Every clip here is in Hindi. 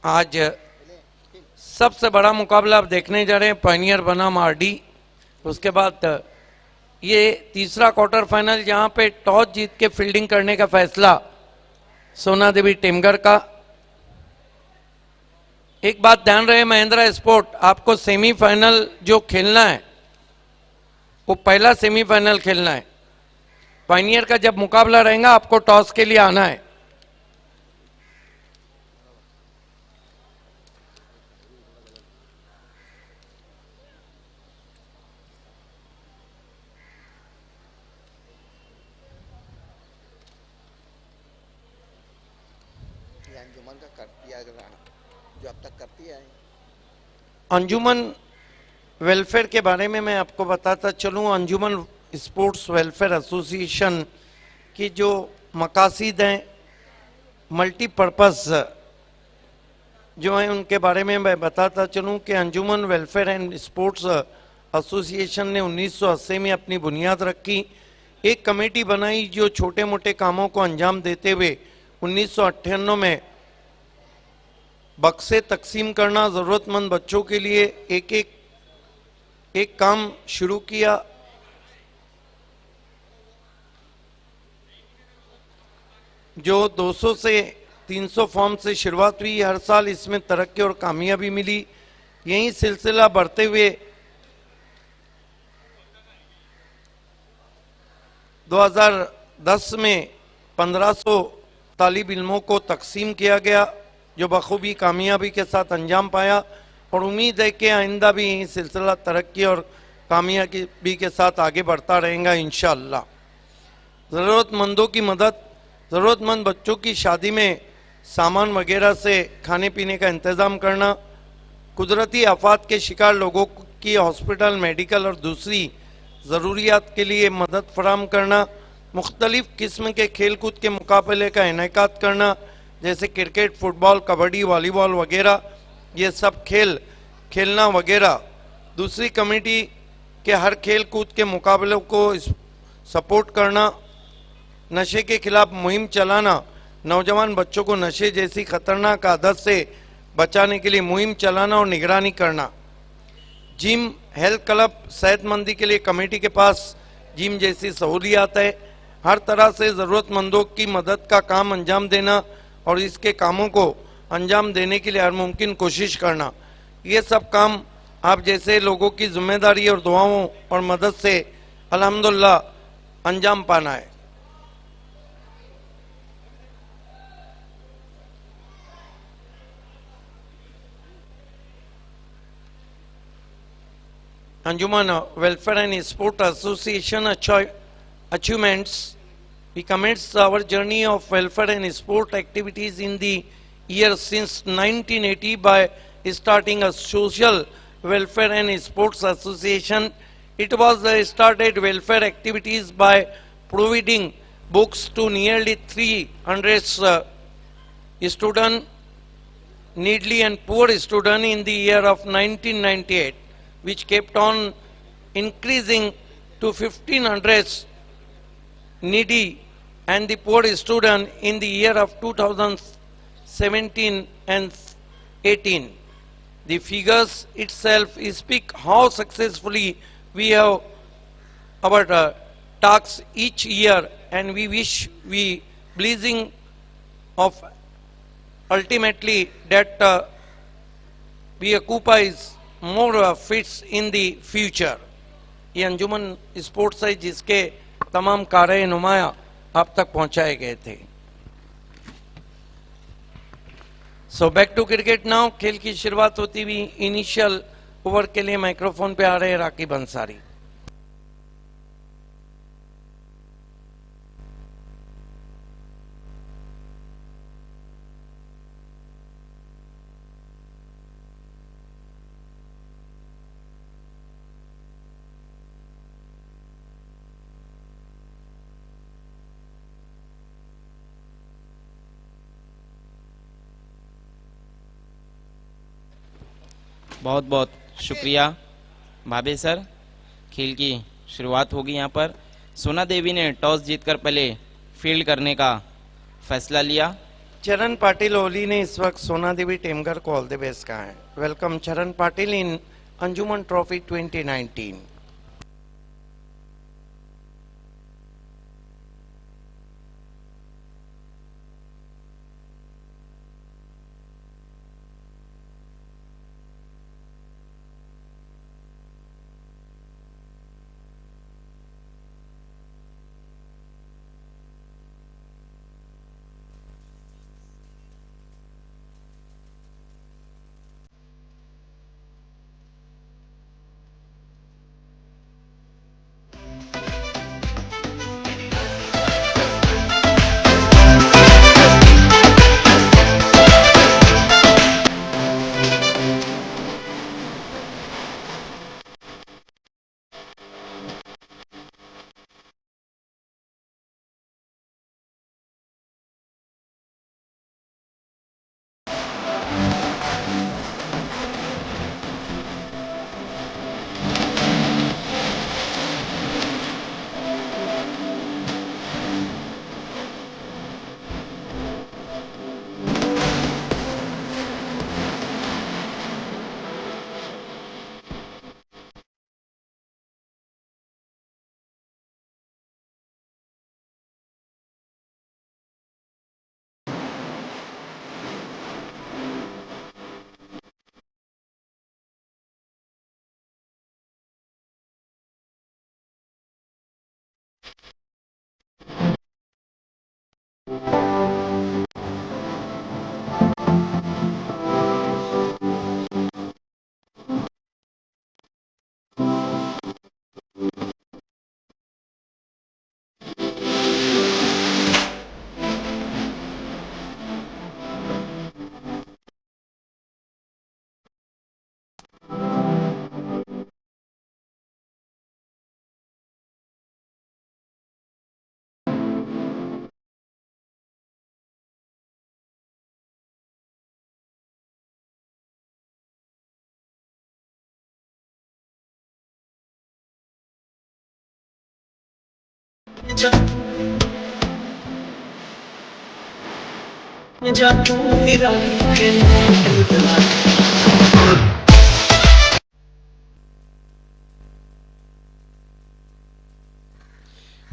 आज सबसे बड़ा मुकाबला आप देखने जा रहे हैं पायनियर बनाम आरडी। उसके बाद ये तीसरा क्वार्टर फाइनल जहां पे टॉस जीत के फील्डिंग करने का फैसला सोना देवी टेमगर का। एक बात ध्यान रहे महिंद्रा स्पोर्ट, आपको सेमीफाइनल जो खेलना है वो पहला सेमीफाइनल खेलना है। पायनियर का जब मुकाबला रहेगा आपको टॉस के लिए आना है। अंजुमन का करती है जो अब तक करती है। अंजुमन वेलफेयर के बारे में मैं आपको बताता चलूं। अंजुमन स्पोर्ट्स वेलफेयर एसोसिएशन की जो मकासद हैं, मल्टीपर्पस जो हैं, उनके बारे में मैं बताता चलूं कि अंजुमन वेलफेयर एंड स्पोर्ट्स एसोसिएशन ने 1980 में अपनी बुनियाद रखी। एक कमेटी बनाई जो छोटे मोटे कामों को अंजाम देते हुए 1998 में बक्से तकसीम करना, ज़रूरतमंद बच्चों के लिए एक काम शुरू किया। जो 200 से 300 फॉर्म से शुरुआत हुई, हर साल इसमें तरक्की और कामयाबी मिली। यही सिलसिला बढ़ते हुए 2010 में 1500 तालिब इल्मों को तकसीम किया गया, जो बखूबी कामयाबी के साथ अंजाम पाया। और उम्मीद है कि आइंदा भी यही सिलसिला तरक्की और कामयाबी के साथ आगे बढ़ता रहेगा इंशाअल्लाह। ज़रूरतमंदों की मदद, ज़रूरतमंद बच्चों की शादी में सामान वगैरह से खाने पीने का इंतज़ाम करना, कुदरती आफात के शिकार लोगों की हॉस्पिटल, मेडिकल और दूसरी ज़रूरियात के लिए मदद फराहम करना, मुख्तलिफ़ किस्म के खेल कूद के मुकाबले का इनेकाद करना, जैसे क्रिकेट, फुटबॉल, कबड्डी, वॉलीबॉल वगैरह, ये सब खेलना वगैरह। दूसरी कमेटी के हर खेल कूद के मुकाबलों को सपोर्ट करना, नशे के खिलाफ मुहिम चलाना, नौजवान बच्चों को नशे जैसी खतरनाक आदत से बचाने के लिए मुहिम चलाना और निगरानी करना। जिम, हेल्थ क्लब, सेहतमंदी के लिए कमेटी के पास जिम जैसी सहूलियात है। हर तरह से ज़रूरतमंदों की मदद का काम अंजाम देना और इसके कामों को अंजाम देने के लिए हर मुमकिन कोशिश करना, ये सब काम आप जैसे लोगों की जिम्मेदारी और दुआओं और मदद से अल्हम्दुलिल्लाह अंजाम पाना है। Anjuman Welfare and Sport Association achievements. We commence our journey of welfare and sport activities in the year since 1980 by starting a social welfare and sports association. It was started welfare activities by providing books to nearly 300 students, needy and poor students in the year of 1998, which kept on increasing to 1500 needy and the poor student in the year of 2017 and 18. The figures itself speak how successfully we have our tasks each year, and we wish we blessing of ultimately that we occupies more fits in the future. ये अंजुमन स्पोर्ट्स है जिसके तमाम कार्य नुमाया आप तक पहुंचाए गए थे। So back to cricket now. खेल की शुरुआत होती हुई इनिशियल ओवर के लिए माइक्रोफोन पे आ रहे हैं राकीब अंसारी। बहुत बहुत शुक्रिया भाभे सर। खेल की शुरुआत होगी। यहाँ पर सोना देवी ने टॉस जीतकर पहले फील्ड करने का फैसला लिया। चरण पाटिल ओली ने इस वक्त सोना देवी टेमघर को ऑल द बेस्ट कहा है। वेलकम चरण पाटिल इन अंजुमन ट्रॉफी 2019।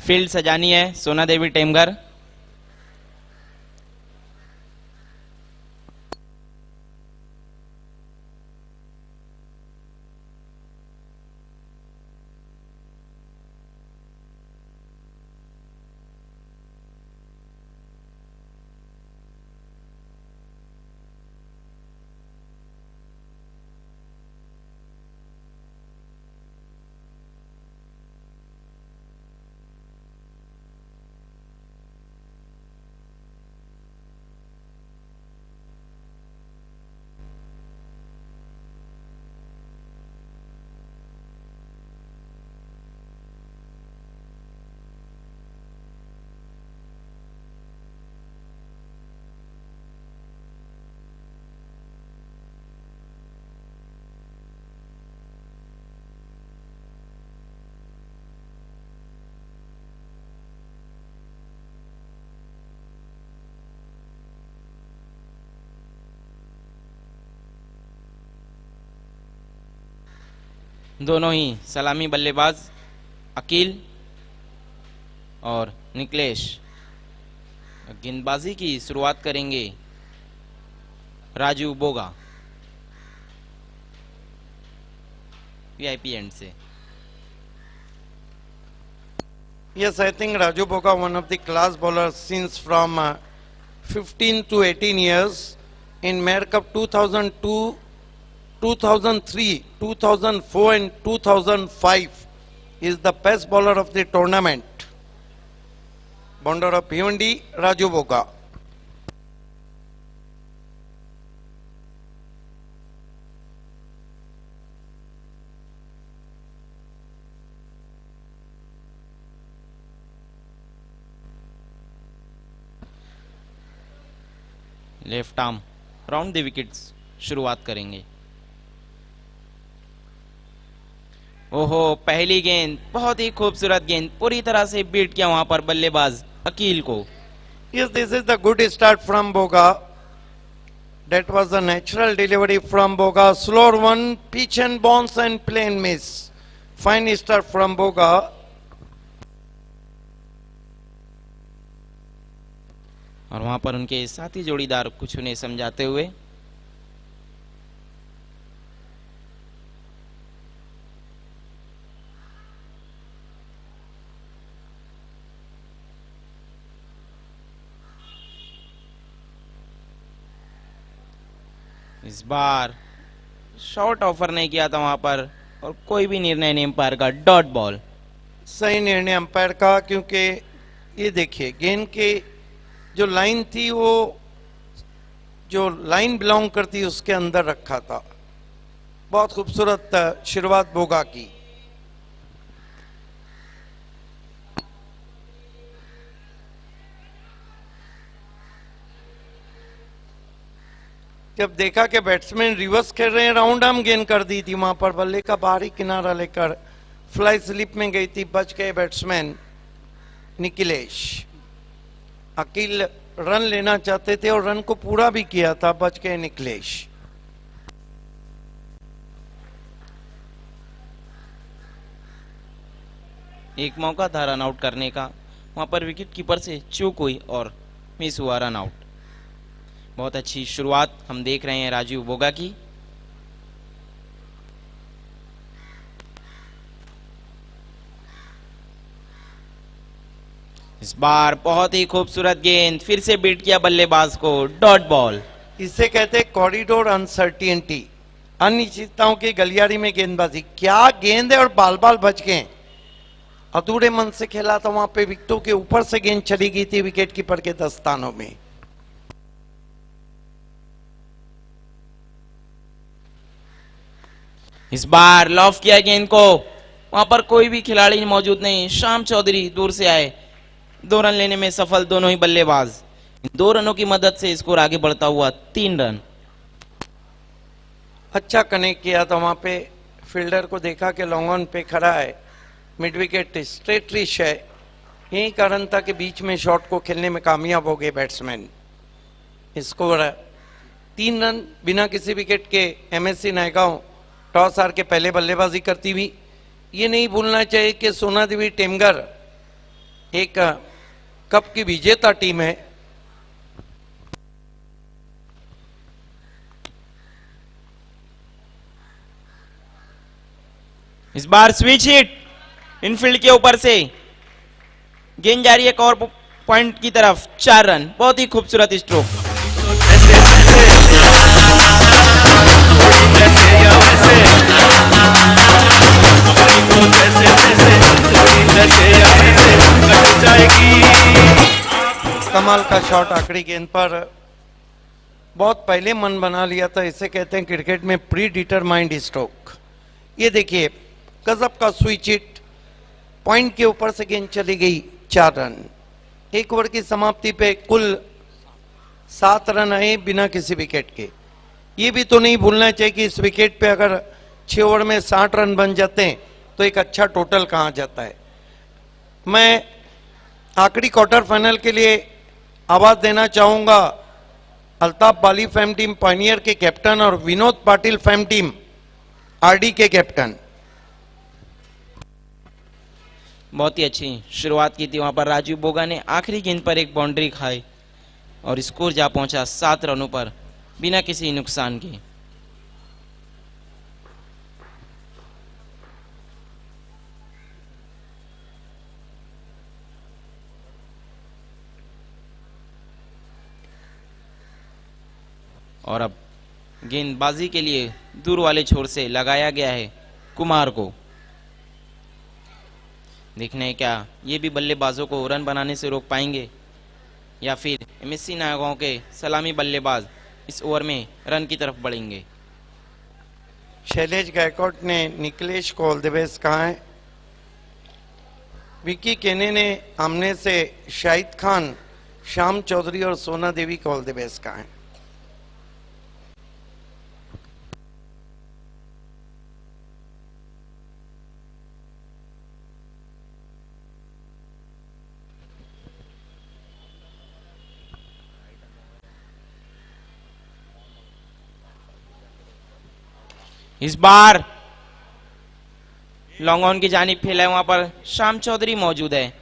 फील्ड सजानी है सोना देवी टेमघर। दोनों ही सलामी बल्लेबाज अकील और निकलेश गेंदबाजी की शुरुआत करेंगे राजू बोगा वीआईपी एंड से। Yes, I think Raju Boga, one of the class bowlers since from 15 to 18 years in Mare Cup 2002, 2003, 2004 and 2005 is the best bowler of the tournament. Bounder of Bhiwandi, Raju Boga. Left arm round the wickets शुरुआत करेंगे। ओहो, पहली गेंद बहुत ही खूबसूरत गेंद, पूरी तरह से बीट किया वहां पर बल्लेबाज अकील को। Yes, this is the good start from Boga. That was the natural delivery from Boga. Slower one, pitch and bounce and plain miss. Fine start from Boga. और वहां पर उनके साथी जोड़ीदार कुछ उन्हें समझाते हुए इस बार शॉर्ट ऑफर नहीं किया था वहां पर और कोई भी निर्णय नहीं अंपायर का, डॉट बॉल। सही निर्णय अंपायर का, क्योंकि ये देखिए गेंद के जो लाइन थी वो जो लाइन बिलोंग करती उसके अंदर रखा था। बहुत खूबसूरत शुरुआत बोगा की। जब देखा कि बैट्समैन रिवर्स खेल रहे हैं, राउंड आर्म गेंद कर दी थी, वहां पर बल्ले का बाहरी किनारा लेकर फ्लाई स्लिप में गई थी, बच गए बैट्समैन निखिलेश। अकील रन लेना चाहते थे और रन को पूरा भी किया था, बच गए निखिलेश। एक मौका था रन आउट करने का, वहां पर विकेट कीपर से चूक हुई और मिस हुआ रन आउट। बहुत अच्छी शुरुआत हम देख रहे हैं राजीव बोगा की। इस बार बहुत ही खूबसूरत गेंद, फिर से बीट किया बल्लेबाज को, डॉट बॉल। इसे कहते हैं कॉरिडोर अनसर्टिनिटी, अनिश्चितताओं की गलियारी में गेंदबाजी। क्या गेंद है और बाल बाल बच गए। अधूरे मन से खेला था, वहां पे विकेटों के ऊपर से गेंद चली गई थी विकेट कीपर के दस्तानों में। इस बार लॉफ किया गेंद को, वहां पर कोई भी खिलाड़ी मौजूद नहीं, शाम चौधरी दूर से आए, 2 रन लेने में सफल दोनों ही बल्लेबाज। 2 रनों की मदद से स्कोर आगे बढ़ता हुआ 3 रन। अच्छा कनेक्ट किया था, वहां पे फील्डर को देखा कि लॉन्ग ऑन पे खड़ा है, मिड विकेट स्ट्रेट रिश है, यही कारण था कि बीच में शॉट को खेलने में कामयाब हो गए बैट्समैन। स्कोर 3 रन बिना किसी विकेट के। एमएससी नायगांव टॉस हार के पहले बल्लेबाजी करती हुई। ये नहीं भूलना चाहिए कि सोना देवी टेमगर एक कप की विजेता टीम है। इस बार स्विच हिट इनफील्ड के ऊपर से, गेंद जा रही है एक और पॉइंट की तरफ, 4 रन। बहुत ही खूबसूरत स्ट्रोक। कमाल का शॉट आखिरी गेंद पर, बहुत पहले मन बना लिया था। इसे कहते हैं क्रिकेट में प्री डिटरमाइंड स्ट्रोक। ये देखिए गजब का स्विच हिट, पॉइंट के ऊपर से गेंद चली गई, 4 रन। 1 ओवर की समाप्ति पे कुल 7 रन आए बिना किसी विकेट के। ये भी तो नहीं भूलना चाहिए कि इस विकेट पे अगर 6 ओवर में 60 रन बन जाते हैं तो एक अच्छा टोटल कहाँ जाता है। मैं आखिरी क्वार्टर फाइनल के लिए आवाज देना चाहूंगा अल्ताफ बाली फैम टीम पायनियर के कैप्टन और Vinod Patil fam team RD के कैप्टन। बहुत ही अच्छी शुरुआत की थी वहां पर राजीव बोगा ने, आखिरी गेंद पर एक बाउंड्री खाई और स्कोर जा पहुंचा 7 रनों पर बिना किसी नुकसान के। और अब गेंदबाजी के लिए दूर वाले छोर से लगाया गया है कुमार को। देखना है क्या ये भी बल्लेबाजों को रन बनाने से रोक पाएंगे या फिर एमएससी नायगांव के सलामी बल्लेबाज इस ओवर में रन की तरफ बढ़ेंगे। शैलेश गायकवाड ने निखिलेश को ऑल द बेस्ट कहा है। विकी केने ने आमने से शाहिद खान, श्याम चौधरी और सोना देवी को ऑल द बेस्ट कहा है। इस बार लॉन्ग ऑन की जानिब खेला है, वहां पर शाम चौधरी मौजूद है।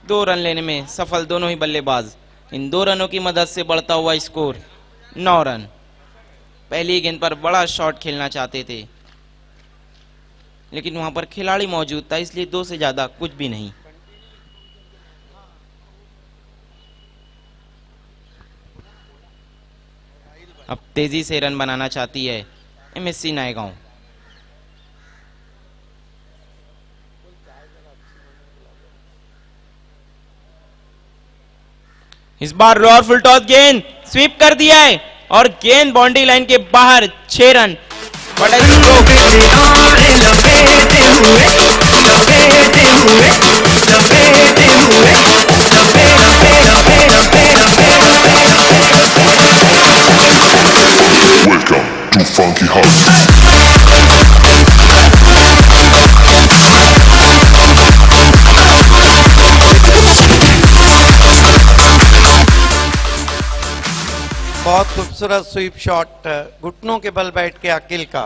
2 रन लेने में सफल दोनों ही बल्लेबाज। इन 2 रनों की मदद से बढ़ता हुआ स्कोर 9 रन। पहली गेंद पर बड़ा शॉट खेलना चाहते थे, लेकिन वहां पर खिलाड़ी मौजूद था, इसलिए 2 से ज्यादा कुछ भी नहीं। अब तेजी से रन बनाना चाहती है एमएससी नायगांव। इस बार लोअर फुल टॉस गेंद स्वीप कर दिया है और गेंद बाउंड्री लाइन के बाहर। 6 रन। बड़ा stroke. Welcome to Funky House. बहुत खूबसूरत स्वीप शॉट घुटनों के बल बैठ के अकील का।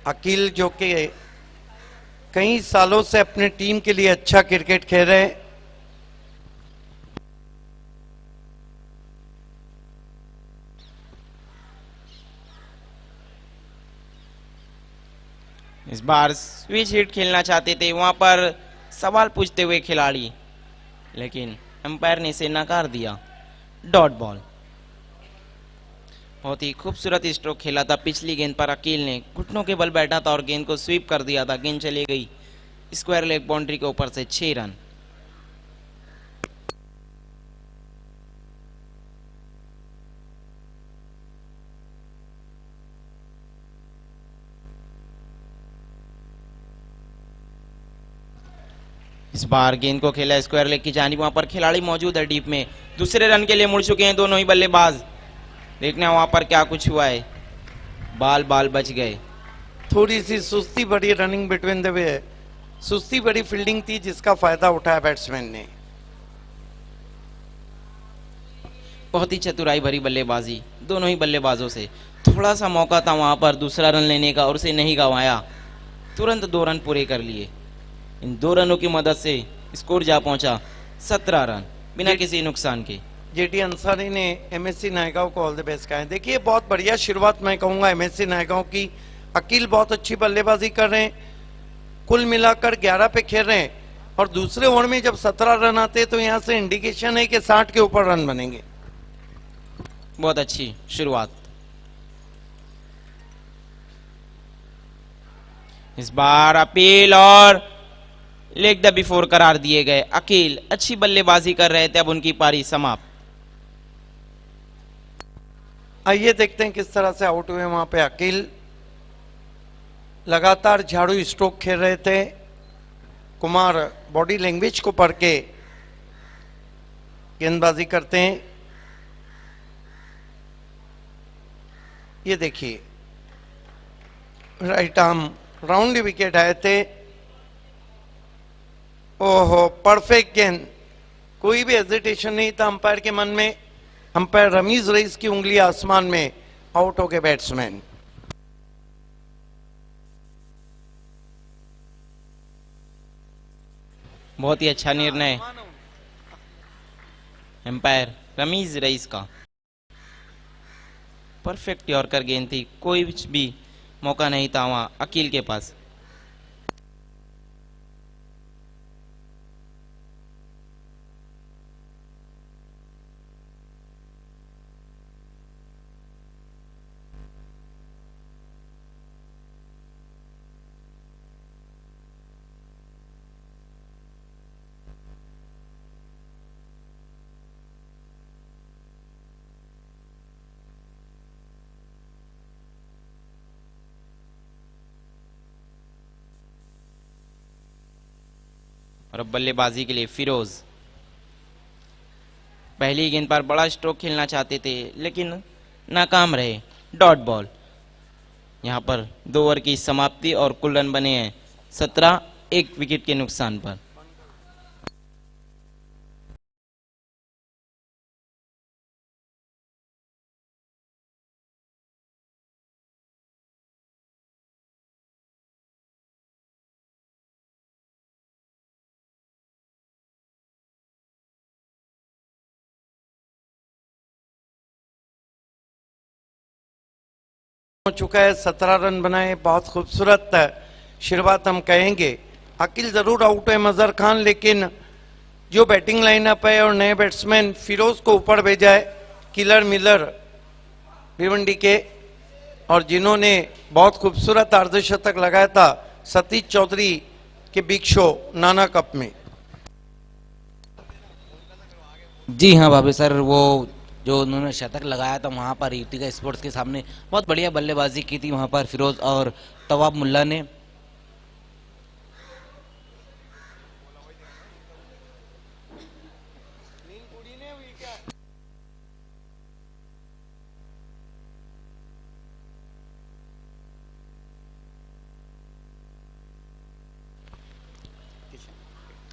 अकील जो कि कई सालों से अपने टीम के लिए अच्छा क्रिकेट खेल रहे हैं। इस बार स्विच हिट खेलना चाहते थे, वहां पर सवाल पूछते हुए खिलाड़ी, लेकिन अंपायर ने इसे नकार दिया। Dot ball. बहुत ही खूबसूरत स्ट्रोक खेला था पिछली गेंद पर। अकील ने घुटनों के बल बैठा था और गेंद को स्वीप कर दिया था। गेंद चली गई स्क्वायर लेग बाउंड्री के ऊपर से। 6 रन। इस बार गेंद को खेला स्क्वायर लेग की जानिब, वहां पर खिलाड़ी मौजूद है डीप में। दूसरे रन के लिए मुड़ चुके हैं दोनों ही बल्लेबाज। देखना वहां पर क्या कुछ हुआ है। बाल बाल बच गए। थोड़ी सी सुस्ती बड़ी रनिंग बिटवीन द वे, सुस्ती बड़ी फील्डिंग थी जिसका फायदा उठाया बैट्समैन ने। बहुत ही चतुराई भरी बल्लेबाजी दोनों ही बल्लेबाजों से। थोड़ा सा मौका था वहां पर दूसरा रन लेने का और उसे नहीं गंवाया। तुरंत 2 रन पूरे कर लिए। इन 2 रनों की मदद से स्कोर जा पहुंचा 17 रन बिना किसी नुकसान के। जेटी अंसारी ने एमएससी नायगांव को ऑल द बेस्ट कहा है। देखिए बहुत बढ़िया शुरुआत मैं कहूंगा एमएससी नायगांव की। अकील बहुत अच्छी बल्लेबाजी कर रहे हैं, कुल मिलाकर 11 पे खेल रहे हैं और दूसरे ओवर में जब 17 रन आते हैं तो यहां से इंडिकेशन है कि 60 के ऊपर रन बनेंगे। बहुत अच्छी शुरुआत। इस बार अपील और लेग द बिफोर करार दिए गए। अकील अच्छी बल्लेबाजी कर रहे थे, अब उनकी पारी समाप्त। आइए देखते हैं किस तरह से आउट हुए वहां पे अकील। लगातार झाड़ू स्ट्रोक खेल रहे थे। कुमार बॉडी लैंग्वेज को पढ़ के गेंदबाजी करते हैं। ये देखिए राइट आर्म राउंड विकेट आए थे। ओहो परफेक्ट गेंद, कोई भी हेजिटेशन नहीं था अंपायर के मन में। अंपायर रमीज रईस की उंगली आसमान में, आउट हो गए बैट्समैन। बहुत ही अच्छा निर्णय एम्पायर रमीज रईस का। परफेक्ट यॉर्कर गेंद थी, कोई भी मौका नहीं था वहां अकील के पास। और अब बल्लेबाजी के लिए फिरोज। पहली गेंद पर बड़ा स्ट्रोक खेलना चाहते थे लेकिन नाकाम रहे। Dot ball. यहां पर 2 ओवर की समाप्ति और कुल रन बने हैं 17, 1 विकेट के नुकसान पर। हो चुका है, 17 रन बनाए, बहुत खूबसूरत शुरुआत हम कहेंगे। अकील जरूर आउट है मजहर खान, लेकिन जो बैटिंग लाइनअप है और नए बैट्समैन फिरोज को ऊपर भेजा है, किलर मिलर भिवंडी के, और जिन्होंने बहुत खूबसूरत अर्धशतक लगाया था सतीश चौधरी के बिग शो नाना कप में। जी हाँ भाभी सर, वो जो उन्होंने शतक लगाया था वहाँ पर युतिका स्पोर्ट्स के सामने बहुत बढ़िया बल्लेबाजी की थी वहाँ पर फिरोज और तवाब मुल्ला ने।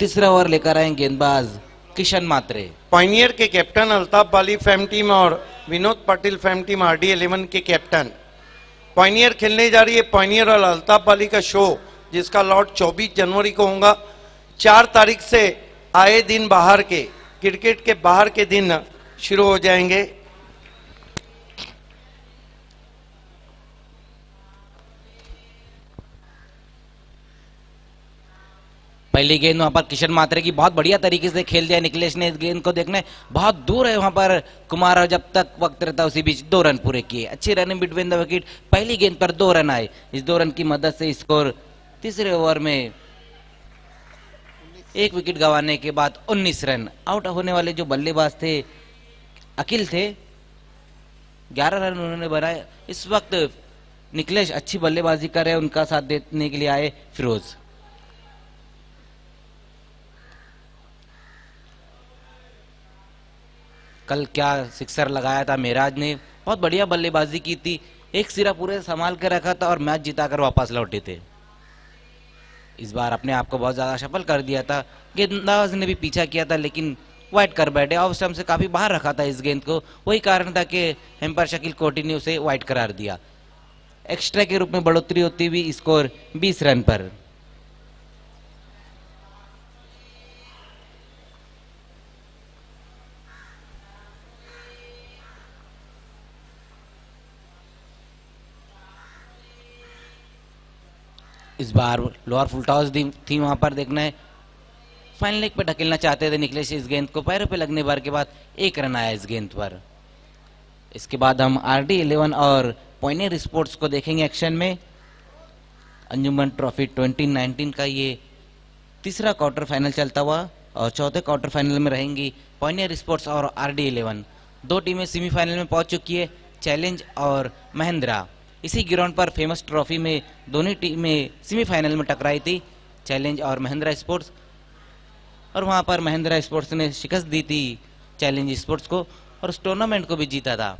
तीसरा ओवर लेकर आए गेंदबाज किशन मात्रे। पाइनियर के कैप्टन अल्ताफ बाली फैम टीम और Vinod Patil fam team RD11 के कैप्टन। पाइनियर खेलने जा रही है, पाइनियर और अल्ताफ बाली का शो, जिसका लॉट 24 जनवरी को होगा। 4 तारीख से आए दिन बाहर के क्रिकेट के बाहर के दिन शुरू हो जाएंगे। पहली गेंद वहां पर किशन मात्रे की बहुत बढ़िया तरीके से खेल दिया निखिलेश ने। इस गेंद को देखने बहुत दूर है वहां पर कुमार, और जब तक वक्त रहता उसी बीच 2 रन पूरे किए। अच्छी रनिंग बिटवीन द विकेट, पहली गेंद पर 2 रन आए। इस 2 रन की मदद से स्कोर तीसरे ओवर में 1 विकेट गंवाने के बाद 19 रन। आउट होने वाले जो बल्लेबाज थे अकिल थे, 11 रन उन्होंने बनाए। इस वक्त निखिलेश अच्छी बल्लेबाजी कर रहे हैं, उनका साथ देने के लिए आए फिरोज। कल क्या सिक्सर लगाया था मेराज ने, बहुत बढ़िया बल्लेबाजी की थी, एक सिरा पूरे संभाल के रखा था और मैच जिताकर वापस लौटे थे। इस बार अपने आप को बहुत ज्यादा सफल कर दिया था। गेंदबाज ने भी पीछा किया था लेकिन वाइड कर बैठे, ऑफ स्टंप से काफी बाहर रखा था इस गेंद को। वही कारण था कि एम्पायर शकील कोटी ने उसे वाइड करार दिया। एक्स्ट्रा के रूप में बढ़ोतरी होती हुई स्कोर 20 रन पर। इस बार लोअर फुल टॉस थी वहां पर देखना है, फाइनल लेग पे ढकेलना चाहते थे निखिलेश इस गेंद को। पैरों पे लगने बार के बाद 1 रन आया इस गेंद पर। इसके बाद हम RD11 और पॉइनियर स्पोर्ट्स को देखेंगे एक्शन में। अंजुमन ट्रॉफी 2019 का ये तीसरा क्वार्टर फाइनल चलता हुआ और चौथे क्वार्टर फाइनल में रहेंगी पॉइनियर स्पोर्ट्स और RD11। 2 टीमें सेमीफाइनल में पहुंच चुकी है, चैलेंज और महिंद्रा। इसी ग्राउंड पर फेमस ट्रॉफी में दोनों टीमें सेमीफाइनल में टकराई थी, चैलेंज और महिंद्रा स्पोर्ट्स, और वहां पर महिंद्रा स्पोर्ट्स ने शिकस्त दी थी चैलेंज स्पोर्ट्स को और उस टूर्नामेंट को भी जीता था।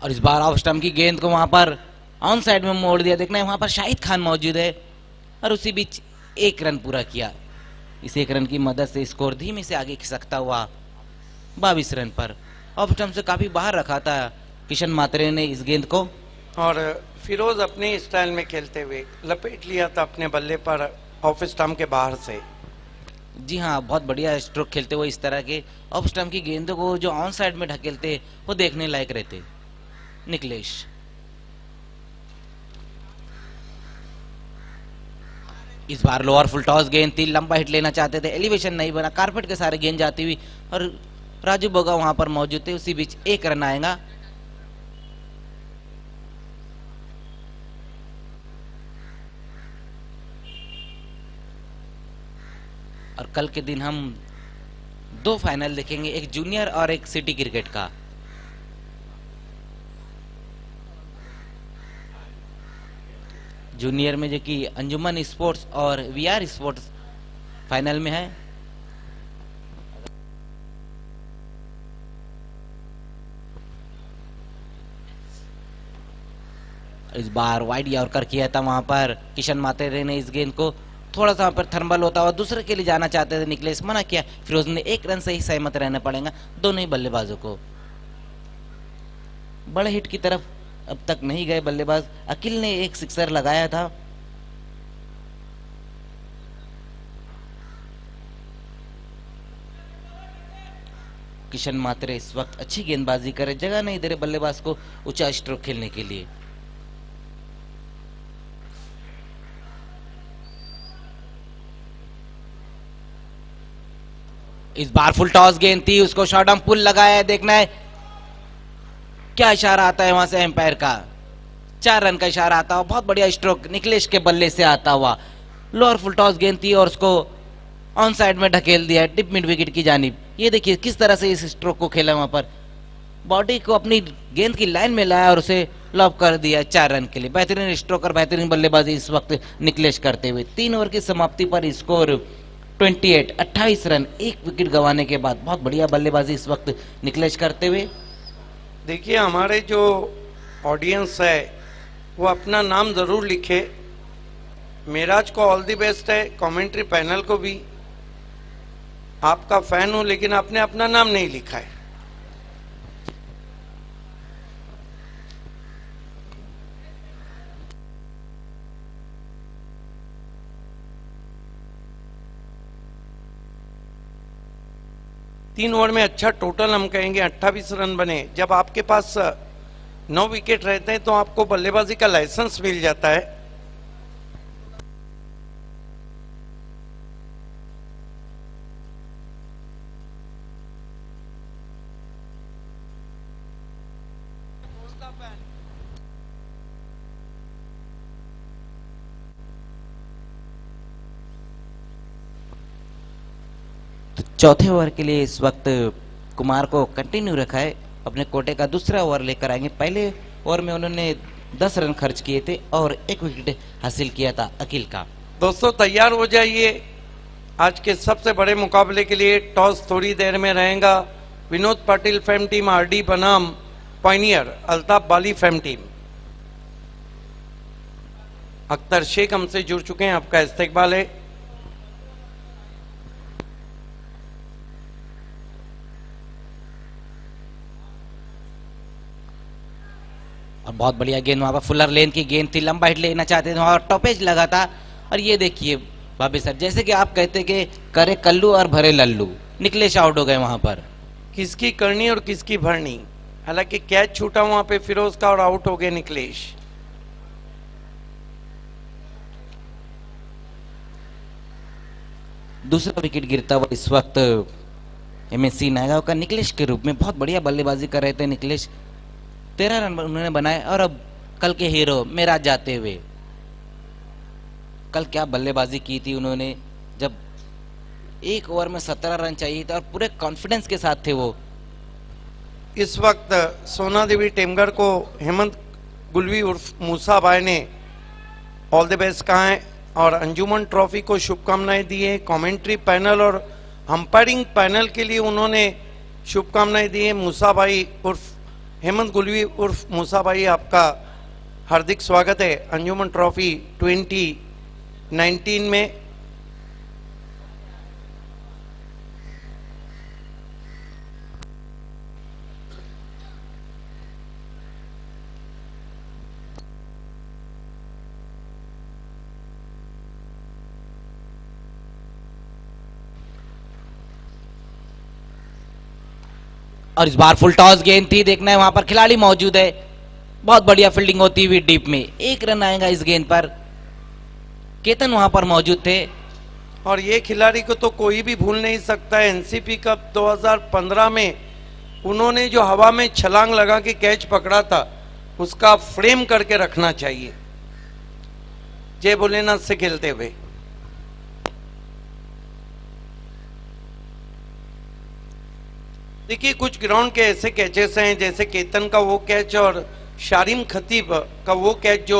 और इस बार ऑफ स्टंप की गेंद को वहां पर ऑन साइड में मोड़ दिया। देखना है वहां पर शाहिद खान मौजूद है और उसी बीच 1 रन पूरा किया। इस 1 रन की मदद से स्कोर धीमे से आगे खिसकता हुआ 22 रन पर। ऑफ स्टंप से काफी बाहर रखा था किशन मात्रे ने इस गेंद को, और फिरोज अपने स्टाइल में खेलते हुए लपेट लिया था अपने बल्ले पर ऑफ स्टंप के बाहर से। जी हाँ, बहुत बढ़िया स्ट्रोक खेलते हुए इस तरह के ऑफ स्टंप की गेंदों को जो ऑन साइड में ढकेलते वो देखने लायक रहते निखिलेश। इस बार लोअर फुल टॉस गेंद थी, लंबा हिट लेना चाहते थे, एलिवेशन नहीं बना, कारपेट के सारे गेंद जाती हुई और राजू बोगा वहां पर मौजूद थे। उसी बीच 1 रन आएगा। और कल के दिन हम 2 फाइनल देखेंगे, एक जूनियर और एक सिटी क्रिकेट का। जूनियर में जो कि अंजुमन स्पोर्ट्स और VR स्पोर्ट्स फाइनल में है। इस बार वाइड यॉर्कर किया था वहां पर किशन मात्रे ने इस गेंद को, थोड़ा सा वहाँ पर थर्मल होता हुआ दूसरे के लिए जाना चाहते थे निकलेश, मना किया। फिरोज ने 1 रन से ही सहमत रहना पड़ेगा दोनों ही बल्लेबाजों को। बड़े हिट की तरफ अब तक नहीं गए बल्लेबाज। अकील ने एक सिक्सर लगाया था। किशन मात्रे इस वक्त अच्छी गेंदबाजी करे, जगह नहीं दे रहे बल्लेबाज को ऊंचा स्ट्रोक खेलने के लिए। इस बार फुल टॉस गेंद थी, उसको शॉर्ट आर्म पुल लगाया है। देखना है क्या इशारा आता है वहां से एम्पायर का। 4 रन का इशारा आता हुआ, बहुत बढ़िया स्ट्रोक निकलेश के बल्ले से आता हुआ। लोअर फुल टॉस गेंद थी और उसको ऑन साइड में ढकेल दिया डिप मिड विकेट की जानिब। ये देखिए किस तरह से इस स्ट्रोक को खेला, वहां पर बॉडी को अपनी गेंद की लाइन में लाया और उसे लॉब कर दिया 4 रन के लिए। बेहतरीन स्ट्रोक और बेहतरीन बल्लेबाजी इस वक्त निकलेश करते हुए। 3 ओवर की समाप्ति पर स्कोर 28 रन, 1 विकेट गंवाने के बाद। बहुत बढ़िया बल्लेबाजी इस वक्त निकलेश करते हुए। देखिए हमारे जो ऑडियंस है वो अपना नाम ज़रूर लिखे। मेराज को ऑल दी बेस्ट है, कमेंट्री पैनल को भी। आपका फैन हूं लेकिन आपने अपना नाम नहीं लिखा है। तीन ओवर में अच्छा टोटल हम कहेंगे 28 रन बने। जब आपके पास 9 विकेट रहते हैं तो आपको बल्लेबाजी का लाइसेंस मिल जाता है। तो चौथे ओवर के लिए इस वक्त कुमार को कंटिन्यू रखा है। अपने कोटे का दूसरा ओवर लेकर आएंगे। पहले ओवर में उन्होंने 10 रन खर्च किए थे और 1 विकेट हासिल किया था अकील का। दोस्तों तैयार हो जाइए आज के सबसे बड़े मुकाबले के लिए। टॉस थोड़ी देर में रहेगा। Vinod Patil fame team, RD बनाम पायनियर, अल्ताफ बाली फेम टीम। अख्तर शेख हमसे जुड़ चुके हैं, आपका इस्तकबाल है। और बहुत बढ़िया गेंद, वहां पर फुलर लेन की गेंद थी, लंबा हिट लेना चाहते थे और टॉपेज लगा था। और ये देखिए भाभी सर, जैसे कि आप कहते कि करे कल्लू और भरे लल्लू, निकलेश आउट हो गए वहां पर। किसकी करनी और किसकी भरनी। हालांकि कैच छूटा वहां पे फिरोज का और आउट हो गए निकलेश। दूसरा विकेट गिरता हुआ इस वक्त एमएससी नायगांव का निकलेश के रूप में। बहुत बढ़िया बल्लेबाजी कर रहे थे निकलेश। 13 रन उन्होंने बनाए। और अब कल के हीरो मेराज जाते हुए। कल क्या बल्लेबाजी की थी उन्होंने, जब 1 ओवर में 17 रन चाहिए थे और पूरे कॉन्फिडेंस के साथ थे वो। इस वक्त सोना देवी टेमगर को हेमंत गुलवी उर्फ मूसा भाई ने ऑल द बेस्ट कहा है और अंजुमन ट्रॉफी को शुभकामनाएं दी है। कमेंट्री पैनल और अंपायरिंग पैनल के लिए उन्होंने शुभकामनाएं दी है। मूसा भाई उर्फ हेमंत गुलवी उर्फ मूसा भाई, आपका हार्दिक स्वागत है अंजुमन ट्रॉफी 2019 में। और इस बार फुल टॉस गेंद थी। देखना है वहां पर खिलाड़ी मौजूद है। बहुत बढ़िया फील्डिंग होती हुई डीप में। 1 रन आएगा इस गेंद पर। केतन वहां पर मौजूद थे। और ये खिलाड़ी को तो कोई भी भूल नहीं सकता है। एनसीपी कप 2015 में उन्होंने जो हवा में छलांग लगा के कैच पकड़ा था, उसका फ्रेम करके रखना चाहिए जय भोलेनाथ से खेलते हुए। देखिए कुछ ग्राउंड के ऐसे कैचेस हैं, जैसे केतन का वो कैच और शारिम खतीब का वो कैच जो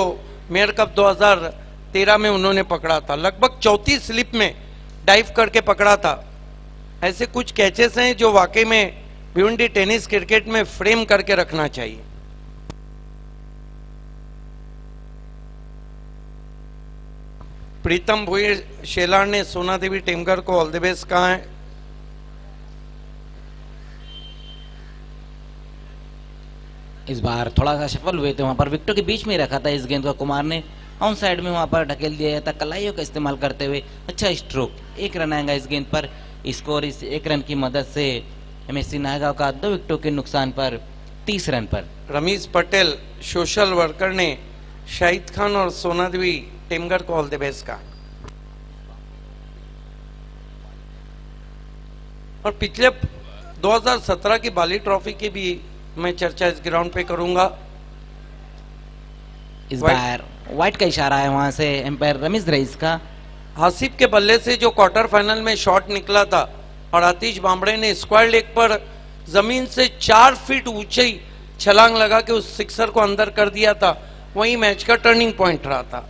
मेयर कप 2013 में उन्होंने पकड़ा था। लगभग चौथी स्लिप में डाइव करके पकड़ा था। ऐसे कुछ कैचेस हैं जो वाकई में भिवंडी टेनिस क्रिकेट में फ्रेम करके रखना चाहिए। प्रीतम भुई शेलार ने सोना देवी टेमकर को ऑल द बेस्ट कहा है। इस बार थोड़ा सा सफल हुए थे, वहां पर विकेटों के बीच में ही रखा था इस गेंद को कुमार ने, ऑन साइड में वहां पर ढकेल दिया था कलाइयों का इस्तेमाल करते हुए। अच्छा स्ट्रोक, 1 रन आएगा इस गेंद पर। स्कोर इस 1 रन की मदद से एमएससी नायगांव का 2 विकेटों के नुकसान पर 30 रन पर। रमीज पटेल सोशल वर्कर ने शाहिद खान और सोना देवी टेमकर को ऑल द बेस्ट कहा। और पिछले 2017 की बाली ट्रॉफी की भी मैं चर्चा इस ग्राउंड पे करूंगा। इस बार वाइट का इशारा है वहां से एम्पायर रमीज रईस का। हासिफ के बल्ले से जो क्वार्टर फाइनल में शॉट निकला था और आतिश बांबड़े ने स्क्वायर लेग पर जमीन से 4 फीट ऊंची छलांग लगा के उस सिक्सर को अंदर कर दिया था, वही मैच का टर्निंग पॉइंट रहा था।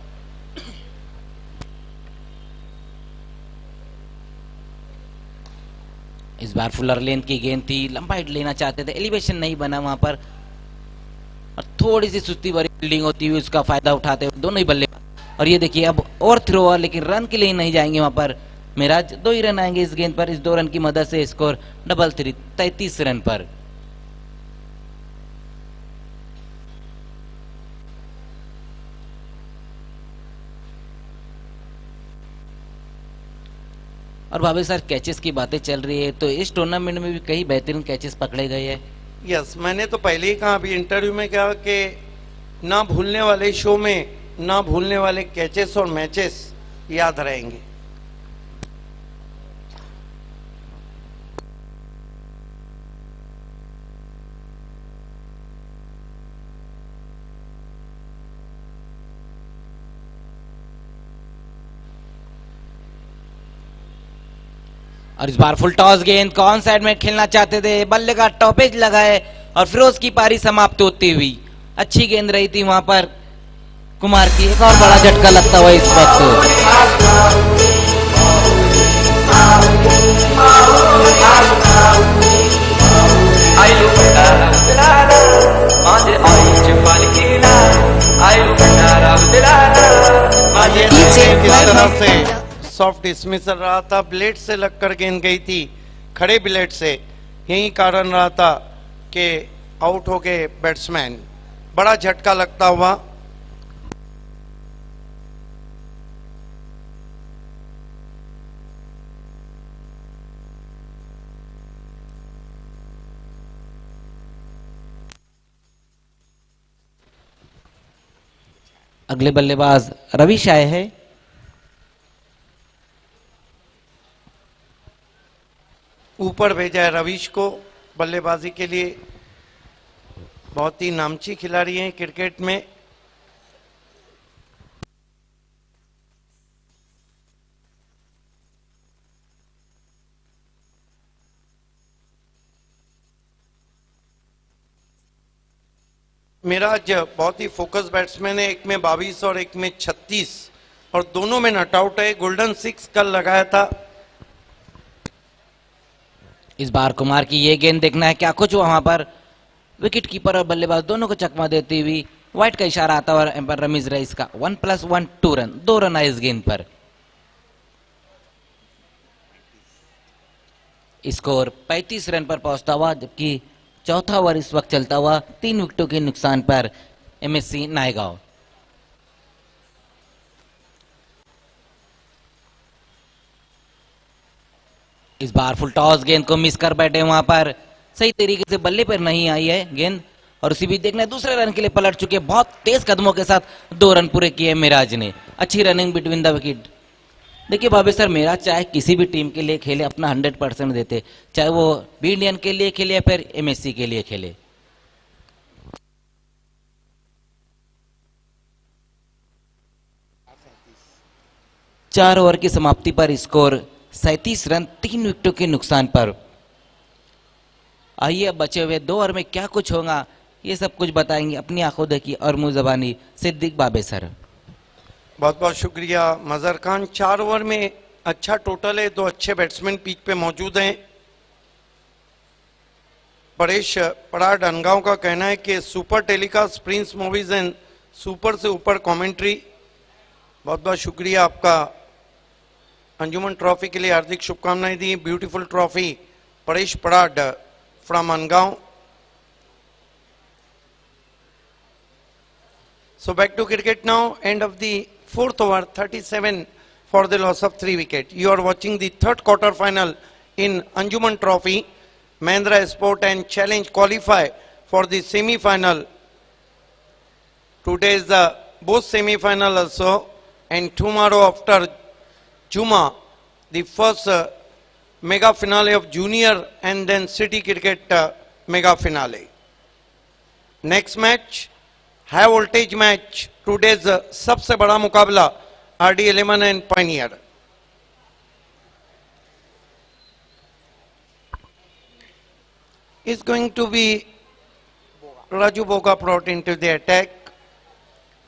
इस बार फुलर लेंथ की गेंद थी, लंबा हिट लेना चाहते थे, एलिवेशन नहीं बना वहां पर और थोड़ी सी सुस्ती भरी फील्डिंग होती हुई उसका फायदा उठाते हुए दोनों ही बल्ले। और ये देखिए अब और थ्रो हुआ, लेकिन रन के लिए नहीं जाएंगे वहां पर मिराज। 2 ही रन आएंगे इस गेंद पर। इस 2 रन की मदद से स्कोर 3-3 33 रन पर। और भाभी सर कैचेस की बातें चल रही है, तो इस टूर्नामेंट में भी कई बेहतरीन कैचेस पकड़े गए हैं। यस, मैंने तो पहले ही कहा, अभी इंटरव्यू में कहा कि ना भूलने वाले शो में ना भूलने वाले कैचेस और मैचेस याद रहेंगे। और इस बार फुल टॉस गेंद को ऑन साइड में खेलना चाहते थे, बल्ले का टॉपेज लगाए और फिरोज की पारी समाप्त होती हुई। अच्छी गेंद रही थी वहां पर कुमार की। एक और बड़ा झटका लगता हुआ इस वक्त। किस तरह से सॉफ्ट डिसमिसल रहा था, ब्लेड से लगकर गेंद गई थी, खड़े ब्लेड से। यही कारण रहा था कि आउट हो गए बैट्समैन। बड़ा झटका लगता हुआ। अगले बल्लेबाज रवि शाह है। ऊपर भेजा है रवीश को बल्लेबाजी के लिए। बहुत ही नामची खिलाड़ी हैं क्रिकेट में। मिराज बहुत ही फोकस बैट्समैन है, एक में 22 और एक में 36 और दोनों में नॉट आउट है। गोल्डन 6 कल लगाया था। इस बार कुमार की ये गेंद देखना है क्या कुछ वहां पर। विकेट कीपर और बल्लेबाज दोनों को चकमा देती हुई वाइट का इशारा आता और एम्पायर रमीज रईस का 1+1 2 रन। 2 रन आए इस गेंद पर। स्कोर 35 रन पर पहुंचता हुआ, जबकि चौथा ओवर इस वक्त चलता हुआ 3 विकेटों के नुकसान पर एमएससी नायगांव। इस बार फुल टॉस गेंद को मिस कर बैठे वहां पर, सही तरीके से बल्ले पर नहीं आई है गेंद। और उसी बीच देखना दूसरे रन के लिए पलट चुके, बहुत तेज कदमों के साथ 2 रन पूरे किए मिराज ने। अच्छी रनिंग बिटवीन द विकेट। देखिए भाभी सर, मिराज चाहे किसी भी टीम के लिए खेले अपना 100% देते, चाहे वो बी इंडियन के लिए खेले या फिर एमएससी के लिए खेले। चार ओवर की समाप्ति पर स्कोर 37 रन 3 विकेटों के नुकसान पर। आइए अब बचे हुए 2 ओवर में क्या कुछ होगा, ये सब कुछ बताएंगे अपनी आंखों देखी और मुंह जबानी सिद्दीक बाबे सर। बहुत बहुत शुक्रिया मजहर खान। 4 ओवर में अच्छा टोटल है, 2 अच्छे बैट्समैन पिच पे मौजूद हैं। परेश परार डनगांव का कहना है कि super telecast Prince movies and super से ऊपर कमेंट्री। बहुत बहुत शुक्रिया आपका। अंजुमन ट्रॉफी के लिए हार्दिक शुभकामनाएं दी। Beautiful trophy Paresh Parad from Angaon. So back to cricket now, end of the fourth over, 37 for the loss of 3 wickets. You are watching the third quarter final in Anjuman Trophy. Mahindra Sport and Challenge qualify for the semi-final. Today is the both semi-final also, and tomorrow after Juma, the first mega finale of junior and then city cricket mega finale. Next match, high voltage match, today's सबसे बड़ा मुकाबला RD11 and Pioneer. is going to be Raju Boga brought into the attack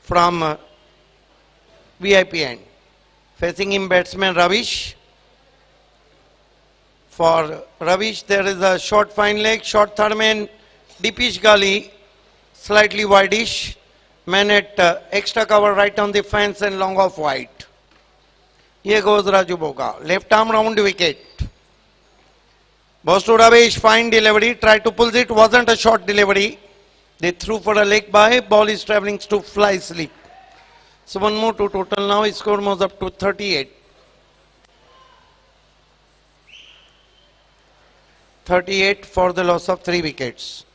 from VIP end. Facing him batsman Ravish. For Ravish there is a short fine leg, short third man Dipesh Gali, slightly wideish, man at extra cover right on the fence and long off wide. Here goes Raju Boga, left arm round wicket. Goes to Ravish, fine delivery, tried to pull it, wasn't a short delivery. They threw for a leg by, ball is travelling to fly slip. So one more to total now, his score moves up to 38. 38 for the loss of 3 wickets.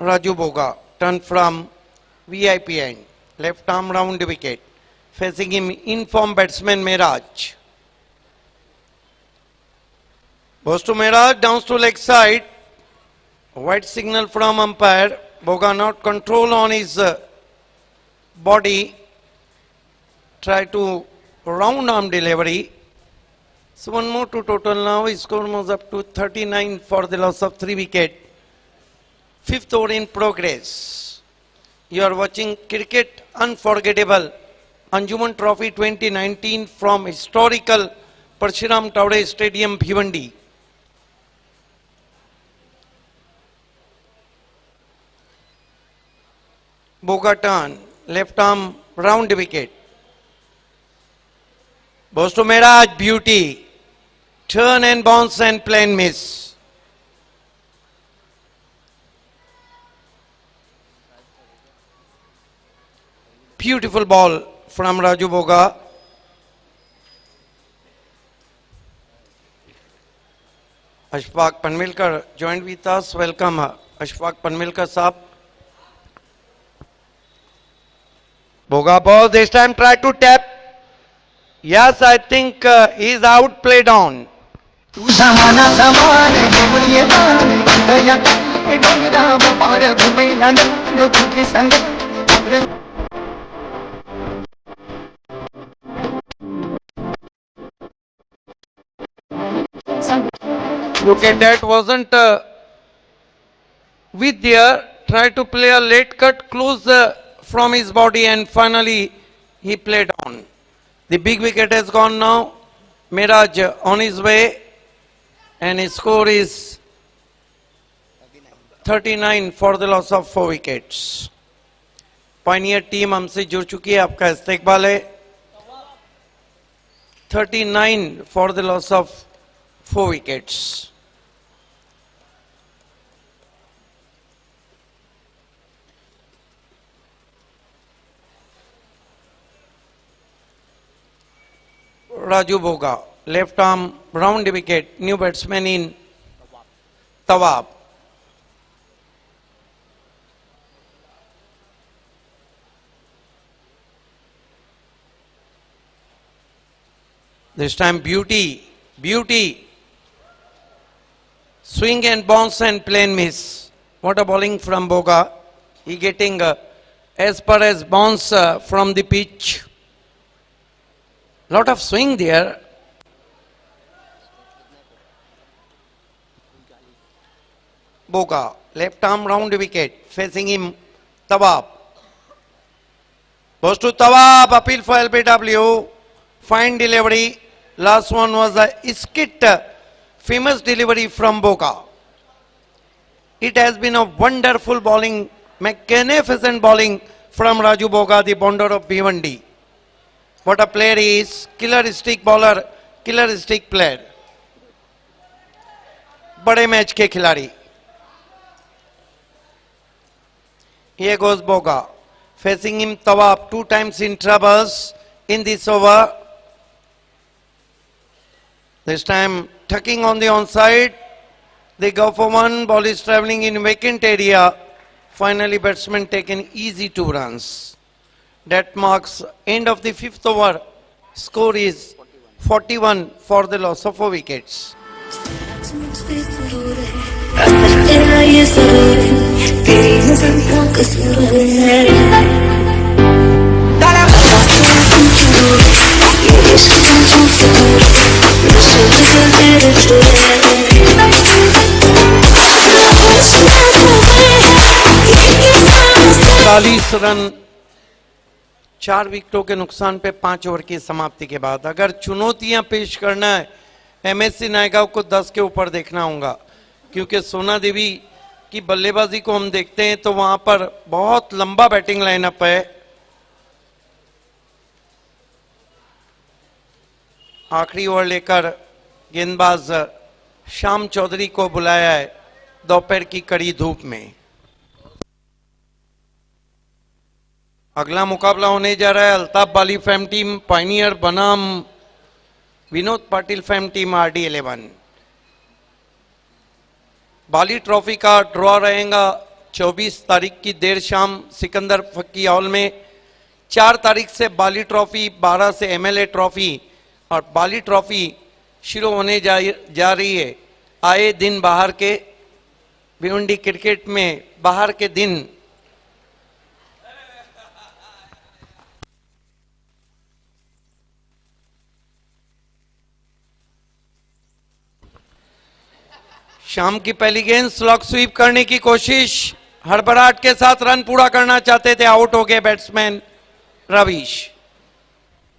Raju Boga, turn from VIP end, left arm round wicket. Facing him in-form batsman Mehraj. Goes to Mehraj, downs to leg side. White signal from umpire. Boga not control on his body. Try to round arm delivery. So one more to total now. His score moves up to 39 for the loss of 3 wicket. 5th over in progress. You are watching Cricket Unforgettable Anjuman Trophy 2019 from historical Parshuram Towde Stadium, Bhiwandi. Boga turn, left arm round wicket. Goes to Mehraj, beauty. Turn and bounce and plain miss. Beautiful ball from Raju Boga. Ashfaq Panmilkar joined with us. Welcome, Ashfaq Panmilkar Saab. Boga ball this time, try to tap. Yes, I think he is outplayed on. Look at that, wasn't with there, tried to play a late cut close from his body and finally he played on. The big wicket has gone now. Mehraj on his way and his score is 39 for the loss of 4 wickets. Pioneer team हमसे जुड़ चुकी है, आपका इस्तेकबाल है. 39 for the loss of 4 wickets. Raju Boga, left arm round wicket, new batsman in Tawab. This time beauty, beauty. Swing and bounce and plain miss. What a bowling from Boga. He getting as per as bounce from the pitch. Lot of swing there. Boga, left arm round wicket, facing him Tawab. Goes to Tawab, appeal for LBW. Fine delivery. Last one was a skit, famous delivery from Boga. It has been a wonderful bowling, magnificent bowling from Raju Boga, the bounder of Bhiwandi. What a player he is, killer stick bowler, killer stick player. बड़े मैच के खिलाड़ी. Here goes Boga. Facing him Tawab, 2 times in troubles in this over. This time tucking on the onside. They go for one. Ball is travelling in vacant area. Finally batsman taken easy 2 runs. That marks end of the 5th over. Score is 41 for the loss of 4 wickets. तेरा ये सरूर तेरी नजरों का सुरूर है ये इश्क का सुरूर नशे में तेरे चालीस रन 4 विकेटों के नुकसान पे 5 ओवर की समाप्ति के बाद अगर चुनौतियां पेश करना है एमएससी नायगांव को 10 के ऊपर देखना होगा, क्योंकि सोना देवी की बल्लेबाजी को हम देखते हैं तो वहां पर बहुत लंबा बैटिंग लाइनअप है. आखिरी ओवर लेकर गेंदबाज श्याम चौधरी को बुलाया है दोपहर की कड़ी धूप में. अगला मुकाबला होने जा रहा है अल्ताफ बाली फैम टीम पायनियर बनाम Vinod Patil fam team RD11. बाली ट्रॉफी का ड्रॉ रहेगा 24 तारीख की देर शाम सिकंदर फक्की हॉल में. 4 तारीख से बाली ट्रॉफी, 12 से MLA ट्रॉफी और बाली ट्रॉफी शुरू होने जा रही है. आए दिन बाहर के भिवंडी क्रिकेट में बाहर के दिन शाम की पहली गेंद स्लॉग स्वीप करने की कोशिश, हड़बड़ाहट के साथ रन पूरा करना चाहते थे, आउट हो गए बैट्समैन रवीश.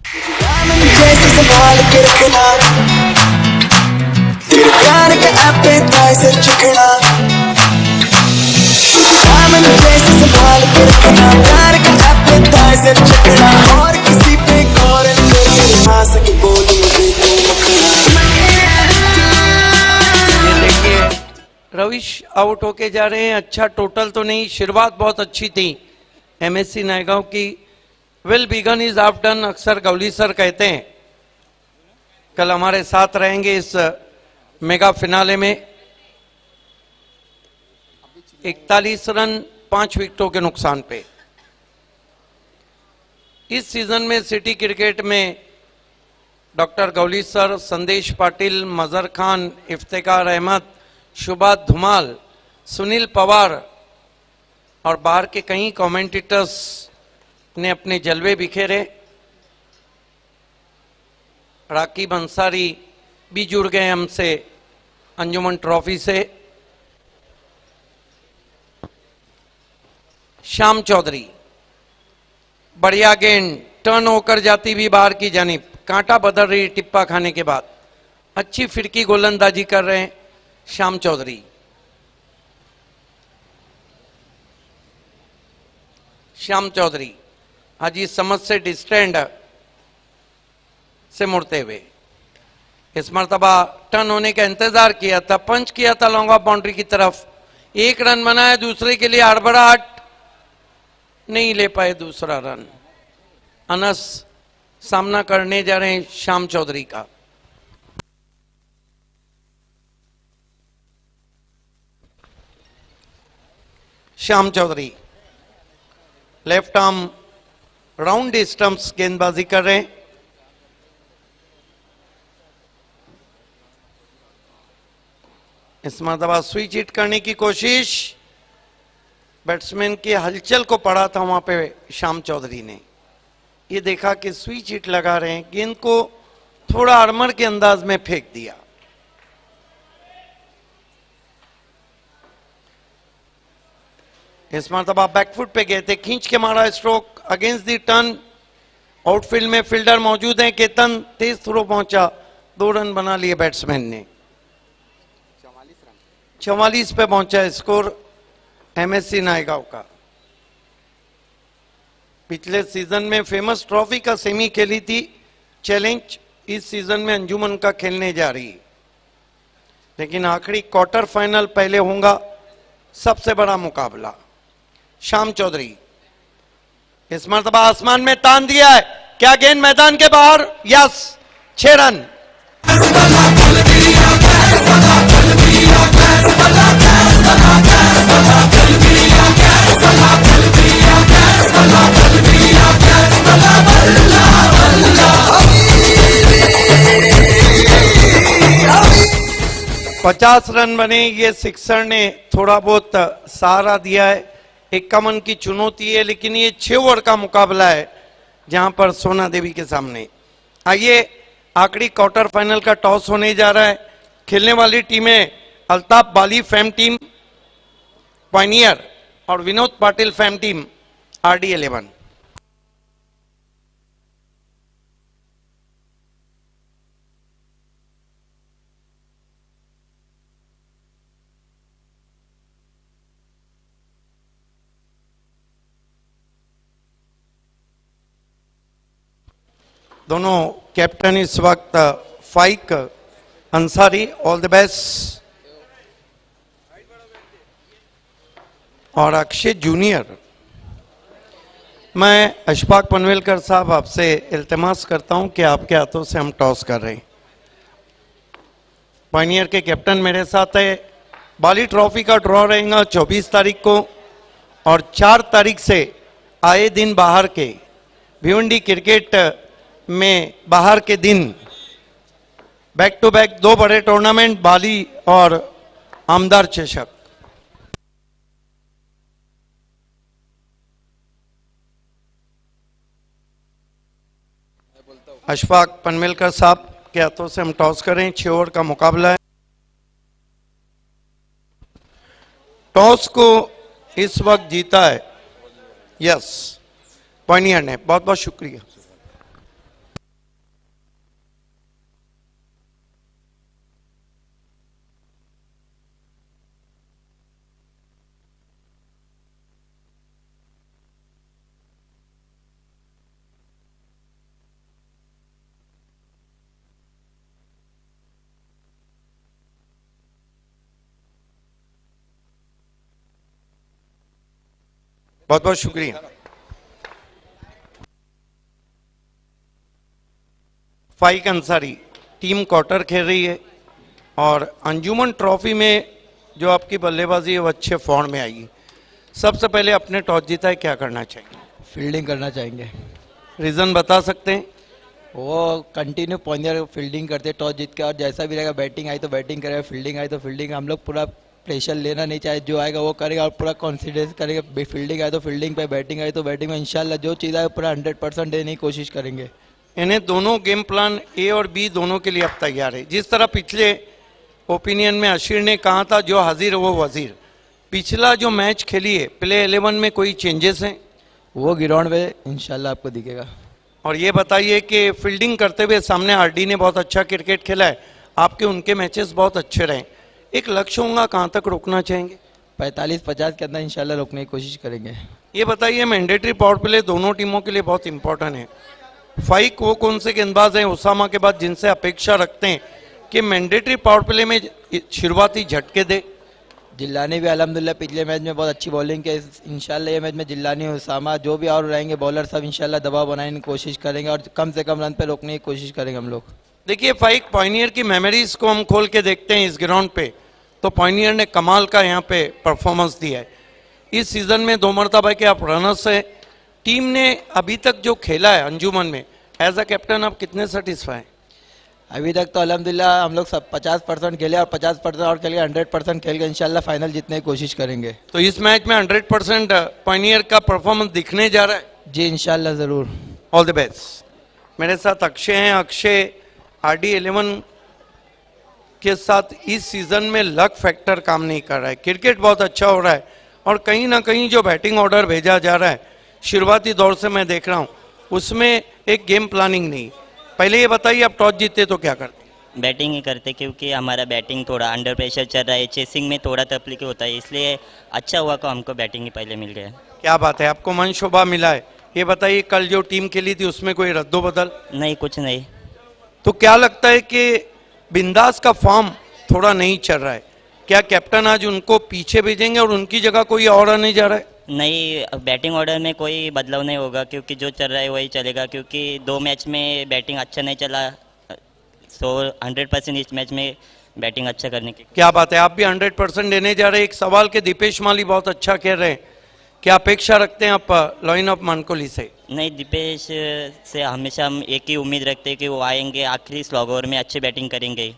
जैसे संभाल के रखना तेरे प्यार के एपेटाइजर चखना दामन जैसे संभाल के रखना प्यार का एपेटाइजर चखना और किसी पे गौर करके ना सके बोली मुझे तू मखना. रवीश आउट होके जा रहे हैं. अच्छा टोटल तो नहीं, शुरुआत बहुत अच्छी थी एमएससी नायगांव की. Well begun is half done अक्सर गौली सर कहते हैं. कल हमारे साथ रहेंगे इस मेगा फिनाले में. 41 रन 5 विकेटों के नुकसान पे. इस सीजन में सिटी क्रिकेट में डॉक्टर गौली सर, संदेश पाटिल, मजहर खान, इफ्तिकार अहमद, शुभात धुमाल, सुनील पवार और बाहर के कई कमेंटेटर्स ने अपने जलवे बिखेरे. राकीब अंसारी भी जुड़ गए हमसे अंजुमन ट्रॉफी से. श्याम चौधरी बढ़िया गेंद टर्न होकर जाती भी बाहर की जानिब, कांटा बदल रही टिप्पा खाने के बाद. अच्छी फिरकी गोलंदाजी कर रहे हैं श्याम चौधरी. श्याम चौधरी हाजी समझ से डिस्टेंड से मुड़ते हुए इस मर्तबा टर्न होने का इंतजार किया था, पंच किया था लॉन्ग ऑफ बाउंड्री की तरफ. 1 रन बनाया, दूसरे के लिए हड़बड़ाहट, नहीं ले पाए दूसरा रन. अनस सामना करने जा रहे हैं श्याम चौधरी का. Shyam Chaudhary left arm round stumps गेंदबाजी कर रहे हैं. इस मरतबा स्विच हिट करने की कोशिश, बैट्समैन की हलचल को पड़ा था वहां पे श्याम चौधरी ने. ये देखा कि स्विच हिट लगा रहे हैं, गेंद को थोड़ा आर्मर के अंदाज में फेंक दिया. इस मरतबा बैकफुट पे गए थे, खींच के मारा stroke against the turn. Outfield में फील्डर मौजूद हैं, केतन तेज थ्रो पहुंचा, 2 रन बना लिए बैट्समैन ने. 44 पे पहुंचा है स्कोर एमएससी नायगांव का। पिछले सीजन में फेमस ट्रॉफी का सेमी खेली थी चैलेंज, इस सीजन में अंजुमन का खेलने जा रही है, लेकिन आखिरी क्वार्टर फाइनल पहले होगा सबसे बड़ा मुकाबला। श्याम चौधरी इस मर्तबा आसमान में तान दिया है, क्या गेंद मैदान के बाहर? Yes, 6 run. पचास रन बने, ये सिक्सर ने थोड़ा बहुत सहारा दिया है। 51 की चुनौती है, लेकिन ये 6 ओवर का मुकाबला है जहां पर सोना देवी के सामने। आइए, आखिरी क्वार्टर फाइनल का टॉस होने जा रहा है। खेलने वाली टीमें अल्ताफ बाली फैम टीम पायनियर और Vinod Patil fam team RD11। दोनों कैप्टन इस वक्त फाइक अंसारी, ऑल द बेस्ट, और अक्षय जूनियर। मैं अशफाक पनवेलकर साहब आपसे इल्तिमास करता हूं कि आपके हाथों से हम टॉस कर रहे हैं। पायनियर के कैप्टन मेरे साथ है। बाली ट्रॉफी का ड्रॉ रहेगा 24 तारीख को, और 4 तारीख से आए दिन बाहर के भिवंडी क्रिकेट में बाहर के दिन बैक टू बैक 2 बड़े टूर्नामेंट, बाली और आमदार चषक। अशफाक पनवेलकर साहब के हाथों से हम टॉस करें। 6 ओवर का मुकाबला है। टॉस को इस वक्त जीता है यस पायनियर ने। बहुत बहुत शुक्रिया। बहुत बहुत शुक्रिया। फाइक अंसारी टीम क्वार्टर खेल रही है, और अंजुमन ट्रॉफी में जो आपकी बल्लेबाजी है वो अच्छे फॉर्म में आई। सबसे पहले अपने टॉस जीता है, क्या करना चाहिए? फील्डिंग करना चाहेंगे। रीजन बता सकते हैं? वो कंटिन्यू पॉइंटर फील्डिंग करते टॉस जीत के, और जैसा भी रहेगा, बैटिंग आई तो बैटिंग करेगा, फील्डिंग आई तो फील्डिंग। हम लोग पूरा प्रेशर लेना नहीं चाहे, जो आएगा वो करेगा और पूरा कॉन्फिडेंस करेगा। फील्डिंग आए तो फील्डिंग पे, बैटिंग आई तो बैटिंग में, इंशाल्लाह जो चीज़ आए पूरा 100% देने की कोशिश करेंगे। इन्हें दोनों गेम प्लान ए और बी दोनों के लिए अब तैयार है। जिस तरह पिछले ओपिनियन में अशीर ने कहा था, जो हाजिर वो वजीर। पिछला जो मैच खेली है प्ले 11 में कोई चेंजेस हैं? वो ग्राउंड पे इंशाल्लाह आपको दिखेगा। और ये बताइए कि फील्डिंग करते हुए सामने RD ने बहुत अच्छा क्रिकेट खेला है, आपके उनके मैचेस बहुत अच्छे रहे। एक लक्ष्य होगा, कहाँ तक रोकना चाहेंगे? 45-50 के अंदर इंशाल्लाह रोकने की कोशिश करेंगे। ये बताइए, मैंडेटरी पावर प्ले दोनों टीमों के लिए बहुत इंपॉर्टेंट है। फाइक वो कौन से गेंदबाज हैं उसामा के बाद जिनसे अपेक्षा रखते हैं कि मैंडेटरी पावर प्ले में शुरुआती झटके दे? जिल्लानी भी अल्हम्दुलिल्लाह पिछले मैच में बहुत अच्छी बॉलिंग की। इंशाल्लाह ये मैच में जिल्लानी, उसामा, जो भी और रहेंगे बॉलर, सब इंशाल्लाह दबाव बनाने की कोशिश करेंगे और कम से कम रन पे रोकने की कोशिश करेंगे हम लोग। देखिए, फाइक पायनियर की मेमोरीज को हम खोल के देखते हैं इस ग्राउंड पे, तो पायनियर ने कमाल का यहाँ पे परफॉर्मेंस दिया है। इस सीजन में 2 मरतबा के आप रनर्स है। टीम ने अभी तक जो खेला है अंजुमन में, एज अ कैप्टन आप कितने सेटिस्फाई? अभी तक तो अल्हम्दुलिल्लाह हम लोग सब 50% खेले और 50% और खेल के 100% खेल के इंशाल्लाह फाइनल जीतने की कोशिश करेंगे। तो इस मैच में 100% पायनियर का परफॉर्मेंस दिखने जा रहा है? जी इंशाल्लाह ज़रूर। All the best. मेरे साथ अक्षय हैं। अक्षय, RD11 के साथ इस सीजन में लक फैक्टर काम नहीं कर रहा है। क्रिकेट बहुत अच्छा हो रहा है, और कहीं ना कहीं जो बैटिंग ऑर्डर भेजा जा रहा है शुरुआती दौर से मैं देख रहा हूँ, उसमें एक गेम प्लानिंग नहीं। पहले ये बताइए, आप टॉस जीतते तो क्या करते? बैटिंग ही करते क्योंकि हमारा बैटिंग थोड़ा अंडर प्रेशर चल रहा है, चेसिंग में थोड़ा तकलीफ होता है, इसलिए अच्छा हुआ कि हमको बैटिंग ही पहले मिल गया। क्या बात है, आपको मन शोभा मिला है। ये बताइए कल जो टीम खेली थी उसमें कोई रद्दो बदल? नहीं, कुछ नहीं। तो क्या लगता है कि बिंदास का फॉर्म थोड़ा नहीं चल रहा है, क्या कैप्टन आज उनको पीछे भेजेंगे और उनकी जगह कोई और आने जा रहा है? नहीं, बैटिंग ऑर्डर में कोई बदलाव नहीं होगा क्योंकि जो चल रहा है वही चलेगा, क्योंकि 2 मैच में बैटिंग अच्छा नहीं चला, तो 100% इस मैच में बैटिंग अच्छा करने की। क्या बात है, आप भी 100% देने जा रहे हैं। एक सवाल के दीपेश माली बहुत अच्छा कह रहे हैं, क्या अपेक्षा रखते हैं आप लाइन ऑफ मानकोली से? नहीं, दीपेश से हमेशा हम एक ही उम्मीद रखते हैं कि वो आएंगे, आखिरी स्लॉग ओवर में अच्छी बैटिंग करेंगे।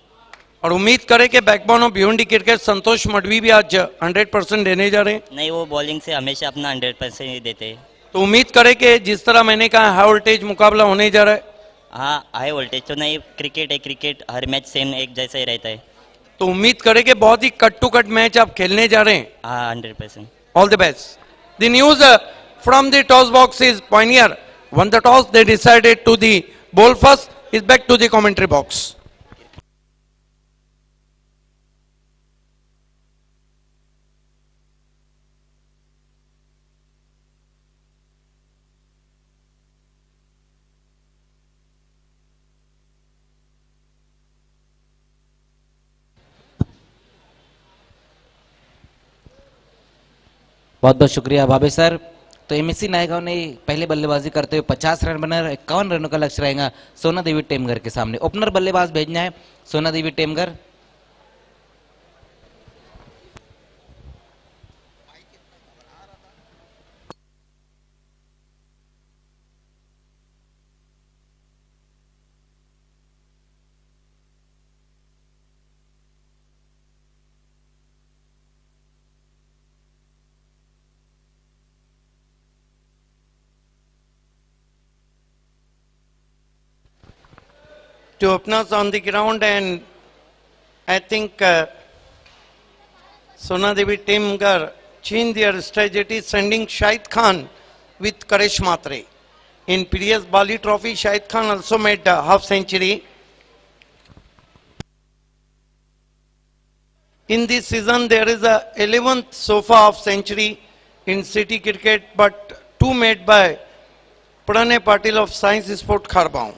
और उम्मीद करें कि बैकबोन ऑफ भिवंडी क्रिकेट संतोष मडवी भी आज 100% देने जा रहे हैं। नहीं, वो बॉलिंग से हमेशा अपना 100% ही देते हैं। तो उम्मीद करें कि जिस तरह मैंने कहा हाई वोल्टेज मुकाबला होने जा रहा है। हाँ, हाई वोल्टेज तो नहीं, क्रिकेट है, क्रिकेट हर मैच सेम एक जैसा ही रहता है। तो उम्मीद करें कि बहुत ही कट टू कट मैच आप खेलने जा रहे हैं। हाँ, 100%। All the best. The news from the toss box is Pioneer won the toss. They decided to the bowl first. Is back to the commentary box. बहुत बहुत शुक्रिया भावे सर। तो एमएससी नायगांव ने पहले बल्लेबाजी करते हुए 50 रन बनाए, 51 रनों का लक्ष्य रहेगा सोना देवी टेमगर के सामने। ओपनर बल्लेबाज भेजना है सोना देवी Temghar. To open us on the ground, and I think Sona Devi Temgar changed their strategy, sending Shahid Khan with Karesh Matre. In previous Bali Trophy, Shahid Khan also made a half century. In this season, there is a 11th sofa of century in city cricket, but 2 made by Pranay Patil of Science Sport Kharbaun.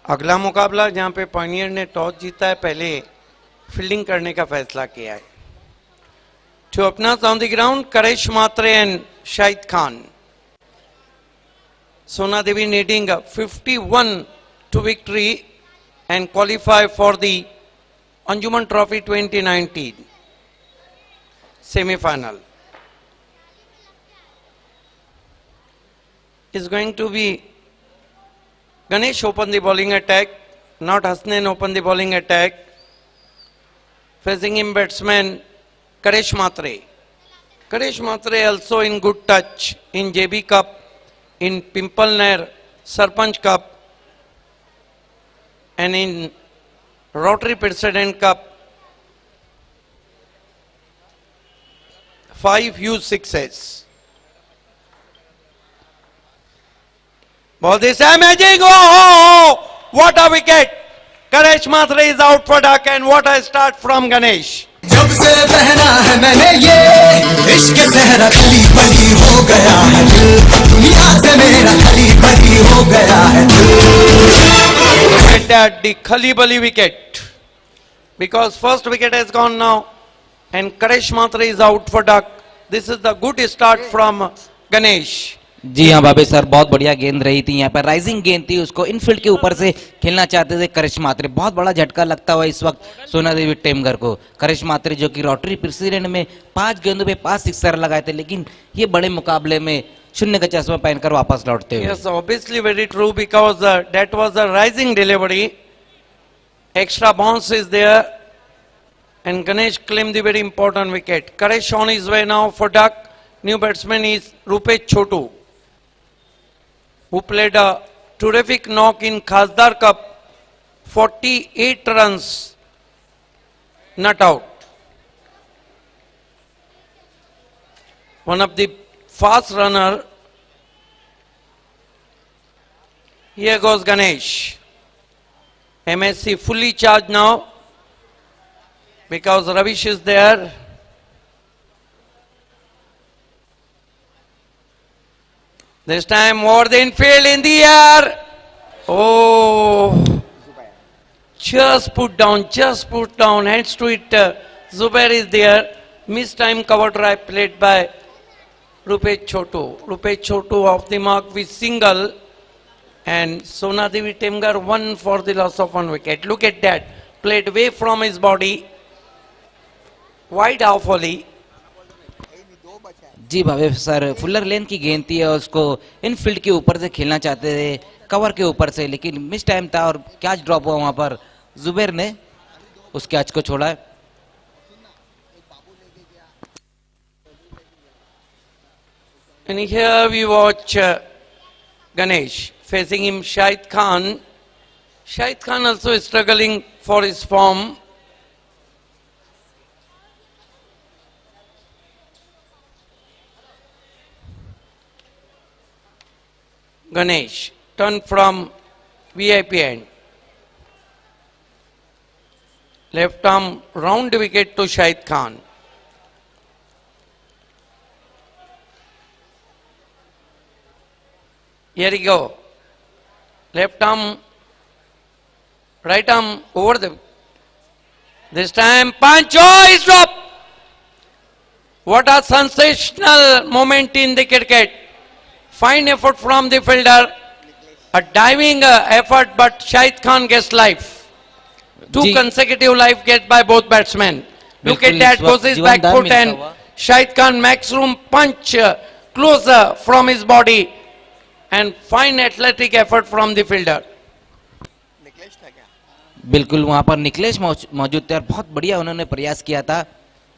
अगला मुकाबला जहां पे पायनियर ने टॉस जीता है, पहले फील्डिंग करने का फैसला किया है। Two openers on the ground, Karesh Matre and Shahid Khan. Sona Devi needing 51 to victory and qualify for the Anjuman Trophy 2019 semi-final. Is going to be Ganesh open the bowling attack, not Hasnain open the bowling attack. Facing him batsman Karesh Matre. Karesh Matre also in good touch in JB Cup, in Pimple Nair Sarpanch Cup, and in Rotary President Cup. 5 huge sixes. Ball this amazing! Oh, what a wicket! Karesh Matre is out for duck, and what a start from Ganesh. जब से पहना है मैंने ये इश्क सहरा गली बली हो गया है दिल दुनिया से मेरा at that, the Khalibali wicket. Because first wicket has gone now and Karesh Matre is out for duck. This is the good start from Ganesh. जी हाँ बाबे सर, बहुत बढ़िया गेंद रही थी यहाँ पर, राइजिंग गेंद थी, उसको इनफील्ड के ऊपर से खेलना चाहते थे करिश्मा मात्रे। बहुत बड़ा झटका लगता हुआ इस वक्त सोना देवी टेमगर को। करिश्मा मात्रे जो कि रोटरी प्रेसिडेंट में 5 गेंदों पे 5 सिक्सर लगाए थे, लेकिन ये बड़े मुकाबले में शून्य का चश्मा पहनकर वापस लौटते हुए। Yes, obviously very true because that was a rising delivery. Extra bounce is there and Ganesh claimed the very important wicket. Karesh on his way now for duck. New batsman is Rupesh Chotu, who played a terrific knock in Khasdar Cup, 48 runs, not out. One of the fast runner. Here goes Ganesh. MSC fully charged now because Ravish is there. This time over the infield in the air. Oh, just put down, hands to it. Zubair is there. Missed time cover drive played by Rupesh Chotu. Rupesh Chotu off the mark with single. And Sona Devi Temgar won for the loss of 1 wicket. Look at that. Played away from his body. Wide off volley. Ji Bhave sir, Fuller length की गेंद थी और उसको इनफील्ड के ऊपर से खेलना चाहते थे, कवर के ऊपर से, लेकिन मिस टाइम था और कैच ड्रॉप हुआ वहां पर। जुबैर ने उस कैच को छोड़ा है। And here we watch Ganesh. Facing him Shahid Khan. Shahid Khan also struggling for his form. Ganesh, turn from VIP end. Left arm round wicket to Shahid Khan. Here we go. Left arm, right arm over the. This time punch, oh, is drop. What a sensational moment in the cricket. Fine effort from the fielder. A diving effort, but Shahid Khan gets life. 2 consecutive life get by both batsmen. Look at that, goes his back foot and Shahid Khan makes room punch closer from his body. And fine athletic effort from the fielder. बिल्कुल वहां पर निकलेश मौजूद थे और बहुत बढ़िया उन्होंने प्रयास किया था।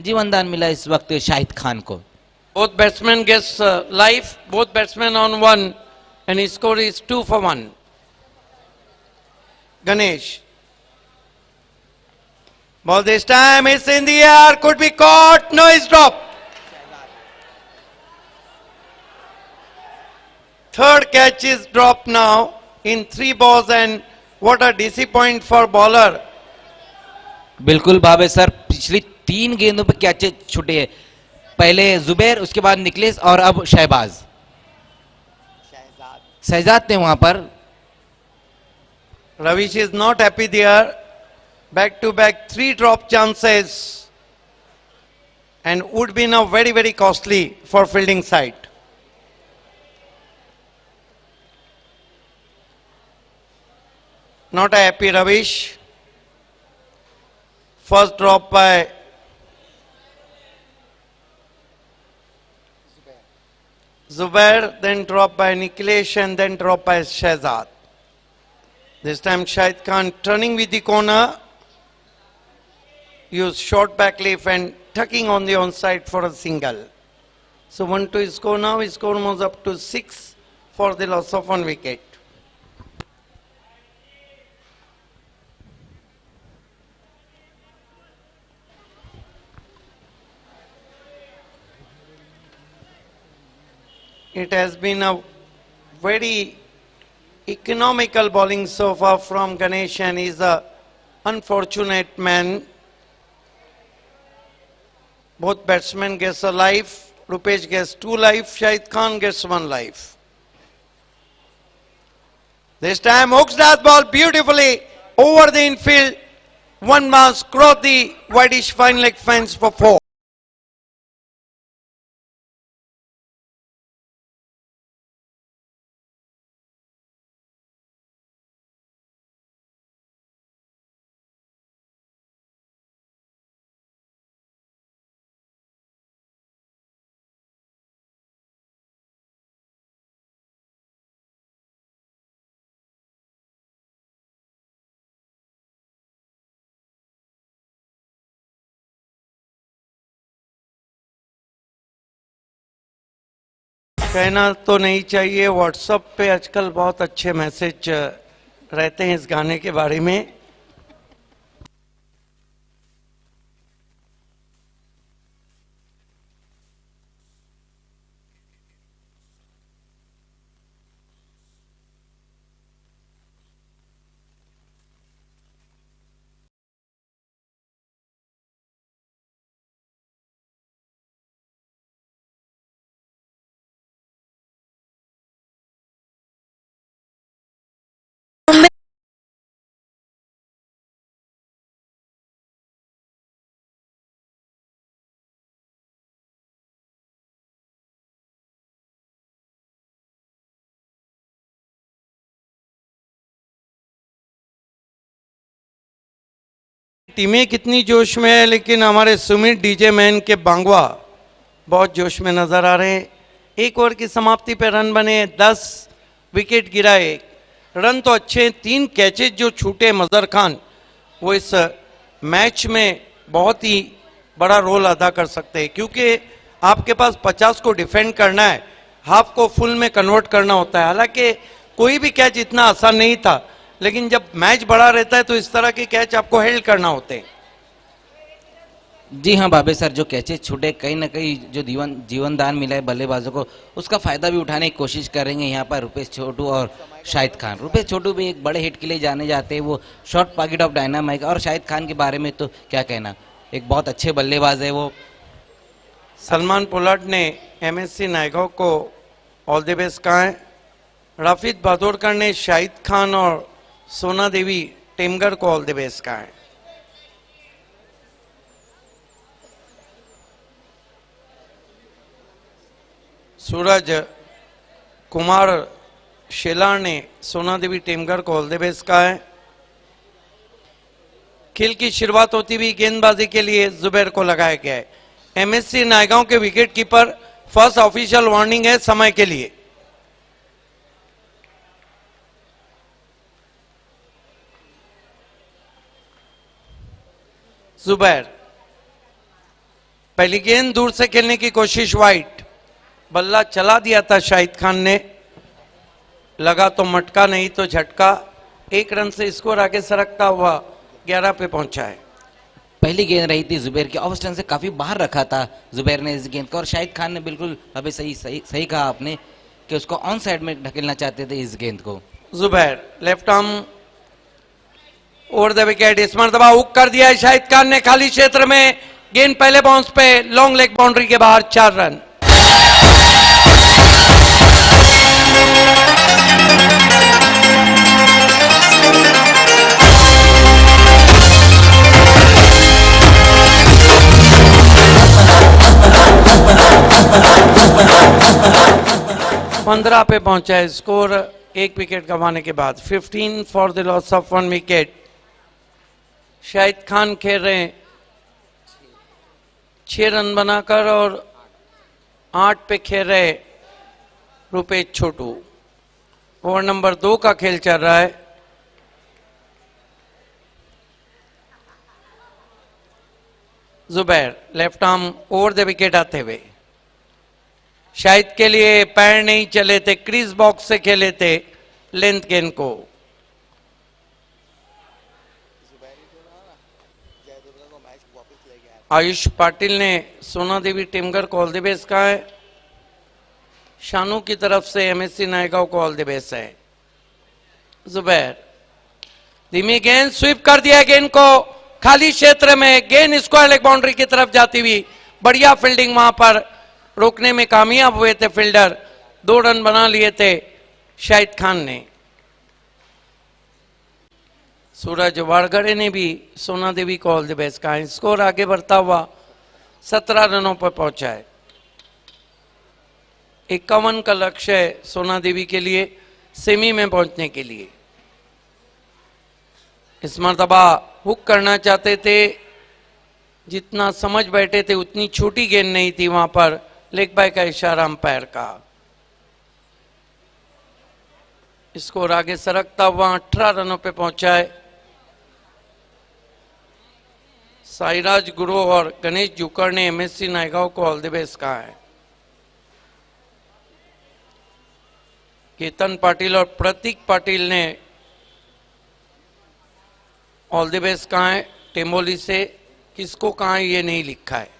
जीवनदान मिला इस वक्त शाहिद खान को। Both batsmen gets life, both batsmen on 1 and his score is 2 for 1. Ganesh. Ball this time is in the air, could be caught, no, it's dropped. Third catch is dropped now in 3 balls and what a disappointment for bowler. बिल्कुल भावे सर, पिछली 3 गेंदों पर कैच छूटे। पहले जुबैर, उसके बाद निकलेश और अब शहबाज। शहजाद थे वहां पर। Ravish is not happy there. Back to back 3 drop chances and would be now very, very costly for fielding side. Not a happy Ravish. First drop by Zubair, then drop by Nikhilesh and then drop by Shahzad. This time Shahid Khan turning with the corner. Use short back leaf and tucking on the onside for a single. So 1-2 is score now. His score moves up to 6 for the loss of 1 wicket. It has been a very economical bowling so far from Ganesh and he's a unfortunate man. Both batsmen gets a life. Rupesh gets 2 life. Shahid Khan gets 1 life. This time hooks that ball beautifully over the infield. One must cross the whitish fine leg fence for 4. कहना तो नहीं चाहिए, व्हाट्सएप पे आजकल बहुत अच्छे मैसेज रहते हैं इस गाने के बारे में। टीमें कितनी जोश में है, लेकिन हमारे सुमित डीजे मैन के बांगवा बहुत जोश में नजर आ रहे हैं। एक ओवर की समाप्ति पे रन बने 10 विकेट गिराए। रन तो अच्छे, 3 कैचेज जो छूटे मजहर खान, वो इस मैच में बहुत ही बड़ा रोल अदा कर सकते हैं, क्योंकि आपके पास 50 को डिफेंड करना है, हाफ को फुल में कन्वर्ट करना होता है। हालांकि कोई भी कैच इतना आसान नहीं था, लेकिन जब मैच बड़ा रहता है तो इस तरह के कैच आपको हेल्ड करना होते हैं। जी हाँ बाबे सर, जो कैचेज छूटे कहीं ना कहीं जो जीवन दान मिला है बल्लेबाजों को, उसका फायदा भी उठाने की कोशिश करेंगे यहाँ पर रुपेश छोटू और शाहिद खान। रुपेश छोटू भी एक बड़े हिट के लिए जाने जाते हैं, वो शॉर्ट पॉकेट ऑफ डायनामाइक। और शाहिद खान के बारे में तो क्या कहना, एक बहुत अच्छे बल्लेबाज है वो। सलमान पोलार्ड ने एमएससी नायगांव को ऑल द बेस्ट कहा है। राफिद बहादुरकर ने शाहिद खान और सोना देवी टेमगर को ऑल द बेस्ट कहा है। सूरज कुमार शेलार ने सोना देवी टेमगर को ऑल द बेस्ट कहा है। खेल की शुरुआत होती हुई गेंदबाजी के लिए जुबैर को लगाया गया है। एमएससी नायगांव के wicket keeper, first official warning है समय के लिए। जुबैर, पहली गेंद दूर से खेलने की कोशिश, वाइट। बल्ला चला दिया था शाहिद खान ने, लगा तो मटका नहीं तो झटका। 1 रन से स्कोर आगे सरकता हुआ 11 पे पहुंचा है। पहली गेंद रही थी जुबैर की, ऑफ स्टंप से काफी बाहर रखा था जुबैर ने इस गेंद को, और शाहिद खान ने बिल्कुल अभी सही कहा आपने कि उसको ऑन साइड में ढकेलना चाहते थे इस गेंद को। Zubair left arm over the wicket, इस मरतबा हुक कर दिया है शाहिद खान ने खाली क्षेत्र में। गेंद पहले बाउंस पे, लॉन्ग लेग बाउंड्री के बाहर, 4 रन। पंद्रह पे पहुंचा है स्कोर 1 विकेट गंवाने के बाद। 15 for the loss of 1 wicket. Shahid Khan खेल रहे हैं 6 रन बनाकर, और 8 पे खेल रहे रुपेश छोटू। ओवर नंबर 2 का खेल चल रहा है। Zubair left arm over the wicket आते हुए, शाहिद के लिए पैर नहीं चले थे, क्रीज बॉक्स से खेले थे लेंथ गेंद को। आयुष पाटिल ने सोना देवी टेमगर को ऑल द बेस्ट कहा है। शानू की तरफ से एमएससी नायगांव को ऑल द बेस्ट है। जुबैर धीमी गेंद, स्वीप कर दिया गेंद को खाली क्षेत्र में। गेंद स्क्वायर लेग बाउंड्री की तरफ जाती हुई, बढ़िया फील्डिंग वहां पर रोकने में कामयाब हुए थे फील्डर। 2 रन बना लिए थे शाहिद खान ने। सूरज वाड़गड़े ने भी सोना देवी को ऑल द बेस्ट कहा। स्कोर आगे बढ़ता हुआ 17 रनों पर पहुंचा है। 51 का लक्ष्य है सोना देवी के लिए सेमी में पहुंचने के लिए। इस मर्तबा हुक करना चाहते थे, जितना समझ बैठे थे उतनी छोटी गेंद नहीं थी, वहां पर लेग बाय का इशारा अंपायर का। स्कोर आगे सरकता हुआ 18 रनों पे पहुंचा है। साईराज गुरु और गणेश जुकर ने एमएससी नायगांव को ऑल द बेस्ट कहा है। केतन पाटिल और प्रतीक पाटिल ने ऑल द बेस्ट कहा है। टेम्बोली से किसको कहा है ये नहीं लिखा है।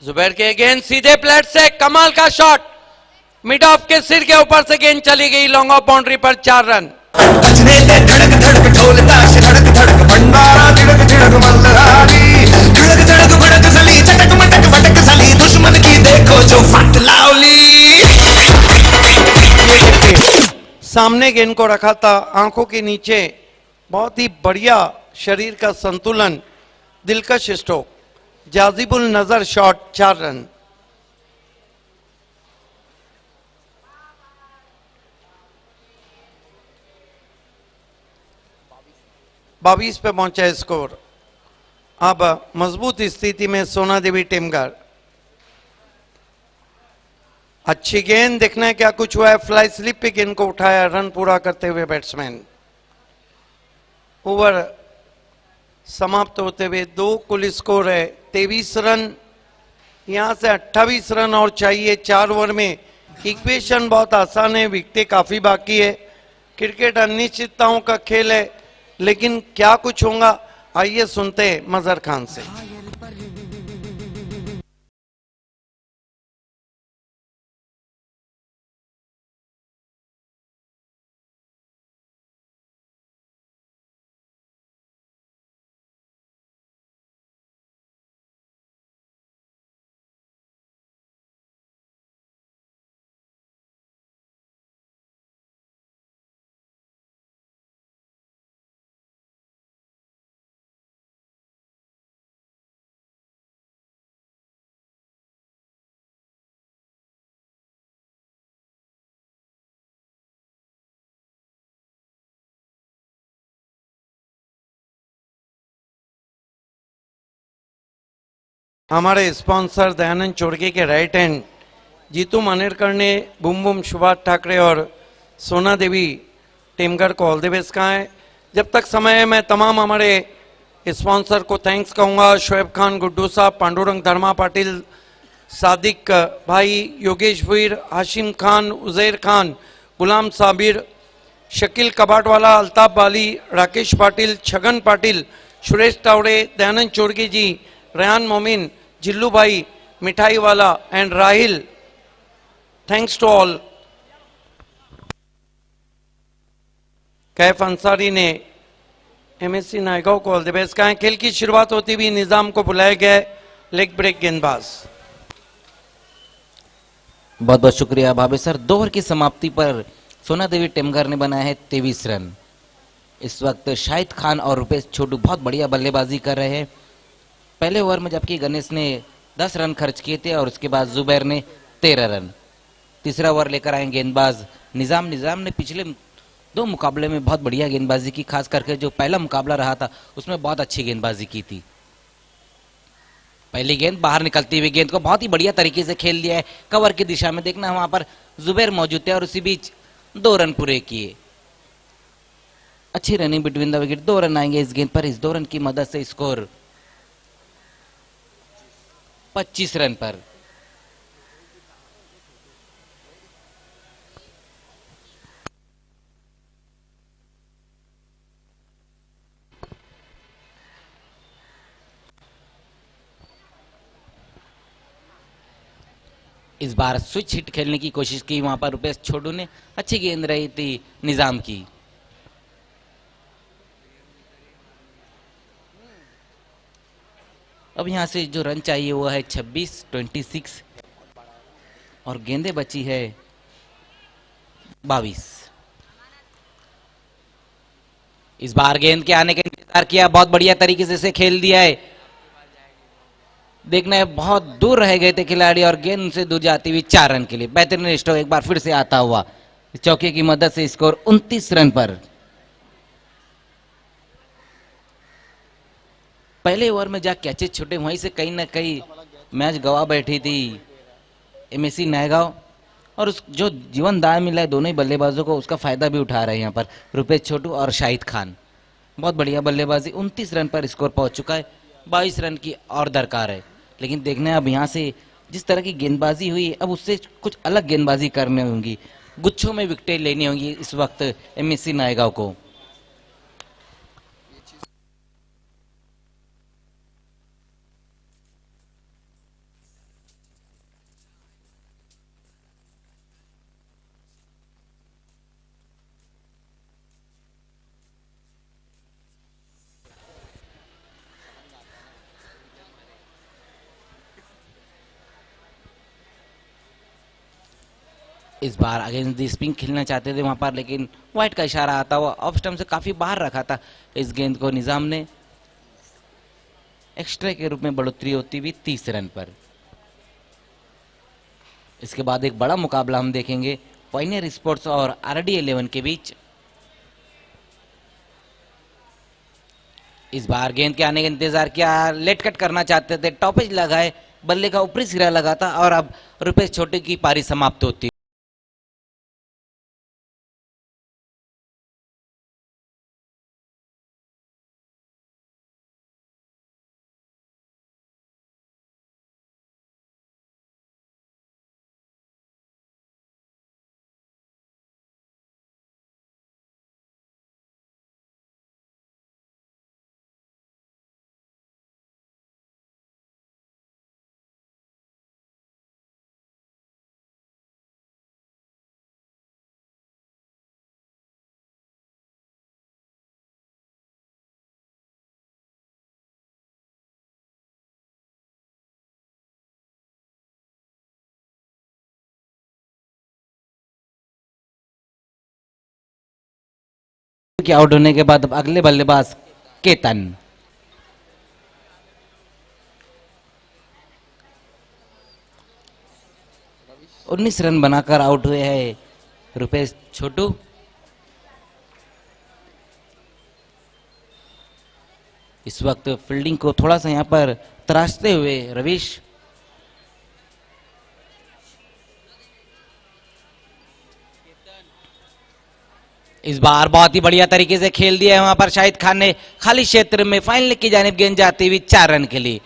जुबैर के गेंद सीधे प्लेट से कमाल का शॉट, मिड ऑफ के सिर के ऊपर से गेंद चली गई लॉन्ग ऑफ बाउंड्री पर 4 रन। बजने दे धड़क धड़क ढोल ताश धड़क धड़क भंडारा धड़क धड़क मल्हारी धड़क धड़क भड़क सली चटक मटक भटक सली दुश्मन की देखो जो फट लावली। सामने गेंद को रखा था आंखों के नीचे, बहुत ही बढ़िया शरीर का संतुलन, दिलकश स्ट्रोक, जाजिबुल नजर शॉट, 4 रन। बाईस पे पहुंचा है स्कोर। अब मजबूत स्थिति में सोना देवी टेमगर। अच्छी गेंद, देखना है क्या कुछ हुआ है। फ्लाई स्लिप पे गेंद को उठाया, रन पूरा करते हुए बैट्समैन। ओवर समाप्त होते हुए 2 कुल स्कोर है 23 रन। यहां से 28 रन और चाहिए 4 ओवर में। इक्वेशन बहुत आसान है, विकेटें काफी बाकी है। क्रिकेट अनिश्चितताओं का खेल है, लेकिन क्या कुछ होगा आइए सुनते हैं मजहर खान से। हमारे स्पॉन्सर दयानंद चोरगे के राइट हैंड जीतू मानेरकर ने बूम बूम सुभाष ठाकरे और सोना देवी टेमगर को ऑल द बेस्ट कहा है। जब तक समय है मैं तमाम हमारे स्पॉन्सर को थैंक्स कहूँगा। शोएब खान, गुड्डू साहब, पांडुरंग धर्मा पाटिल, सादिक भाई, योगेश भुईर, हाशिम खान, उजैर खान, गुलाम साबिर, शकील कबाटवाला, अल्ताफ बाली, राकेश पाटिल, छगन पाटिल, सुरेश तावड़े, दयानंद चोरगे जी, रेहान मोमिन, जिल्लू भाई, मिठाई वाला and Rahil. Thanks to all. Kaif Ansari ने एमएससी नायगांव को ऑल द बेस्ट कहा है। खेल की शुरुआत होती हुई निजाम को बुलाया गया है लेग ब्रेक गेंदबाज। बहुत बहुत शुक्रिया भाभी सर। 2 ओवर की समाप्ति पर सोना देवी टेमगर ने बनाया है 23 रन। इस वक्त शाहिद खान और रुपेश छोटू बहुत बढ़िया बल्लेबाजी कर रहे हैं। पहले ओवर में जबकि गणेश ने 10 रन खर्च किए थे और उसके बाद जुबैर ने 13 रन। तीसरा ओवर लेकर आए गेंदबाज निजाम। निजाम ने पिछले 2 मुकाबले में बहुत बढ़िया गेंदबाजी की, खास करके जो पहला मुकाबला रहा था उसमें बहुत अच्छी गेंदबाजी की थी। पहली गेंद बाहर निकलती हुई गेंद को बहुत ही बढ़िया तरीके से खेल लिया है कवर की दिशा में। देखना वहां पर जुबैर मौजूद थे और उसी बीच 2 रन पूरे किए। अच्छी running between the wicket. 2 run आएंगे इस गेंद पर। इस 2 रन की मदद से स्कोर 25 रन पर। इस बार स्विच हिट खेलने की कोशिश की वहां पर रुपेश छोटू ने। अच्छी गेंद रही थी निजाम की। अब यहाँ से जो रन चाहिए वो है 26 और गेंदे बची है 22। इस बार गेंद के आने का इंतजार किया, बहुत बढ़िया तरीके से इसे खेल दिया है। देखना है, बहुत दूर रह गए थे खिलाड़ी और गेंद से दूर जाती हुई 4 रन के लिए बेहतरीन स्ट्रोक एक बार फिर से आता हुआ। चौके की मदद से स्कोर 29 रन पर। पहले ओवर में जा कैचेज छूटे वहीं से कहीं ना कहीं मैच गवा बैठी थी एमएससी नायगांव, और उस जो जीवन दान मिला है दोनों ही बल्लेबाजों को, उसका फायदा भी उठा रहे हैं यहाँ पर रुपेश छोटू और शाहिद खान। बहुत बढ़िया बल्लेबाजी, 29 रन पर स्कोर पहुंच चुका है। 22 रन की और दरकार है, लेकिन देखना है अब यहाँ से जिस तरह की गेंदबाजी हुई अब उससे कुछ अलग गेंदबाजी करनी होंगी, गुच्छों में विकेटें लेनी होंगी इस वक्त एमएससी नायगांव को। इस बार अगेंस्ट दी स्पिन खेलना चाहते थे वहां पर, लेकिन वाइट का इशारा आता हुआ ऑफ स्टंप से काफी बाहर रखा था इस गेंद को निजाम ने। एक्स्ट्रा के रूप में बढ़ोतरी होती हुई 30 रन पर। इसके बाद एक बड़ा मुकाबला हम देखेंगे पायनियर स्पोर्ट्स और RD11 के बीच। इस बार गेंद के आने का इंतजार किया, लेट कट करना चाहते थे, टॉपेज लगाए, बल्ले का ऊपरी सिरा लगा था और अब रुपेश छोटे की पारी समाप्त होती। के आउट होने के बाद अब अगले बल्लेबाज केतन। उन्नीस रन बनाकर आउट हुए हैं रुपेश छोटू। इस वक्त फील्डिंग को थोड़ा सा यहां पर तराशते हुए रवीश। इस बार बहुत ही बढ़िया तरीके से खेल दिया है वहां पर शाहिद खान ने, खाली क्षेत्र में फाइनल की जानिब गेंद जाती हुई 4 रन के लिए।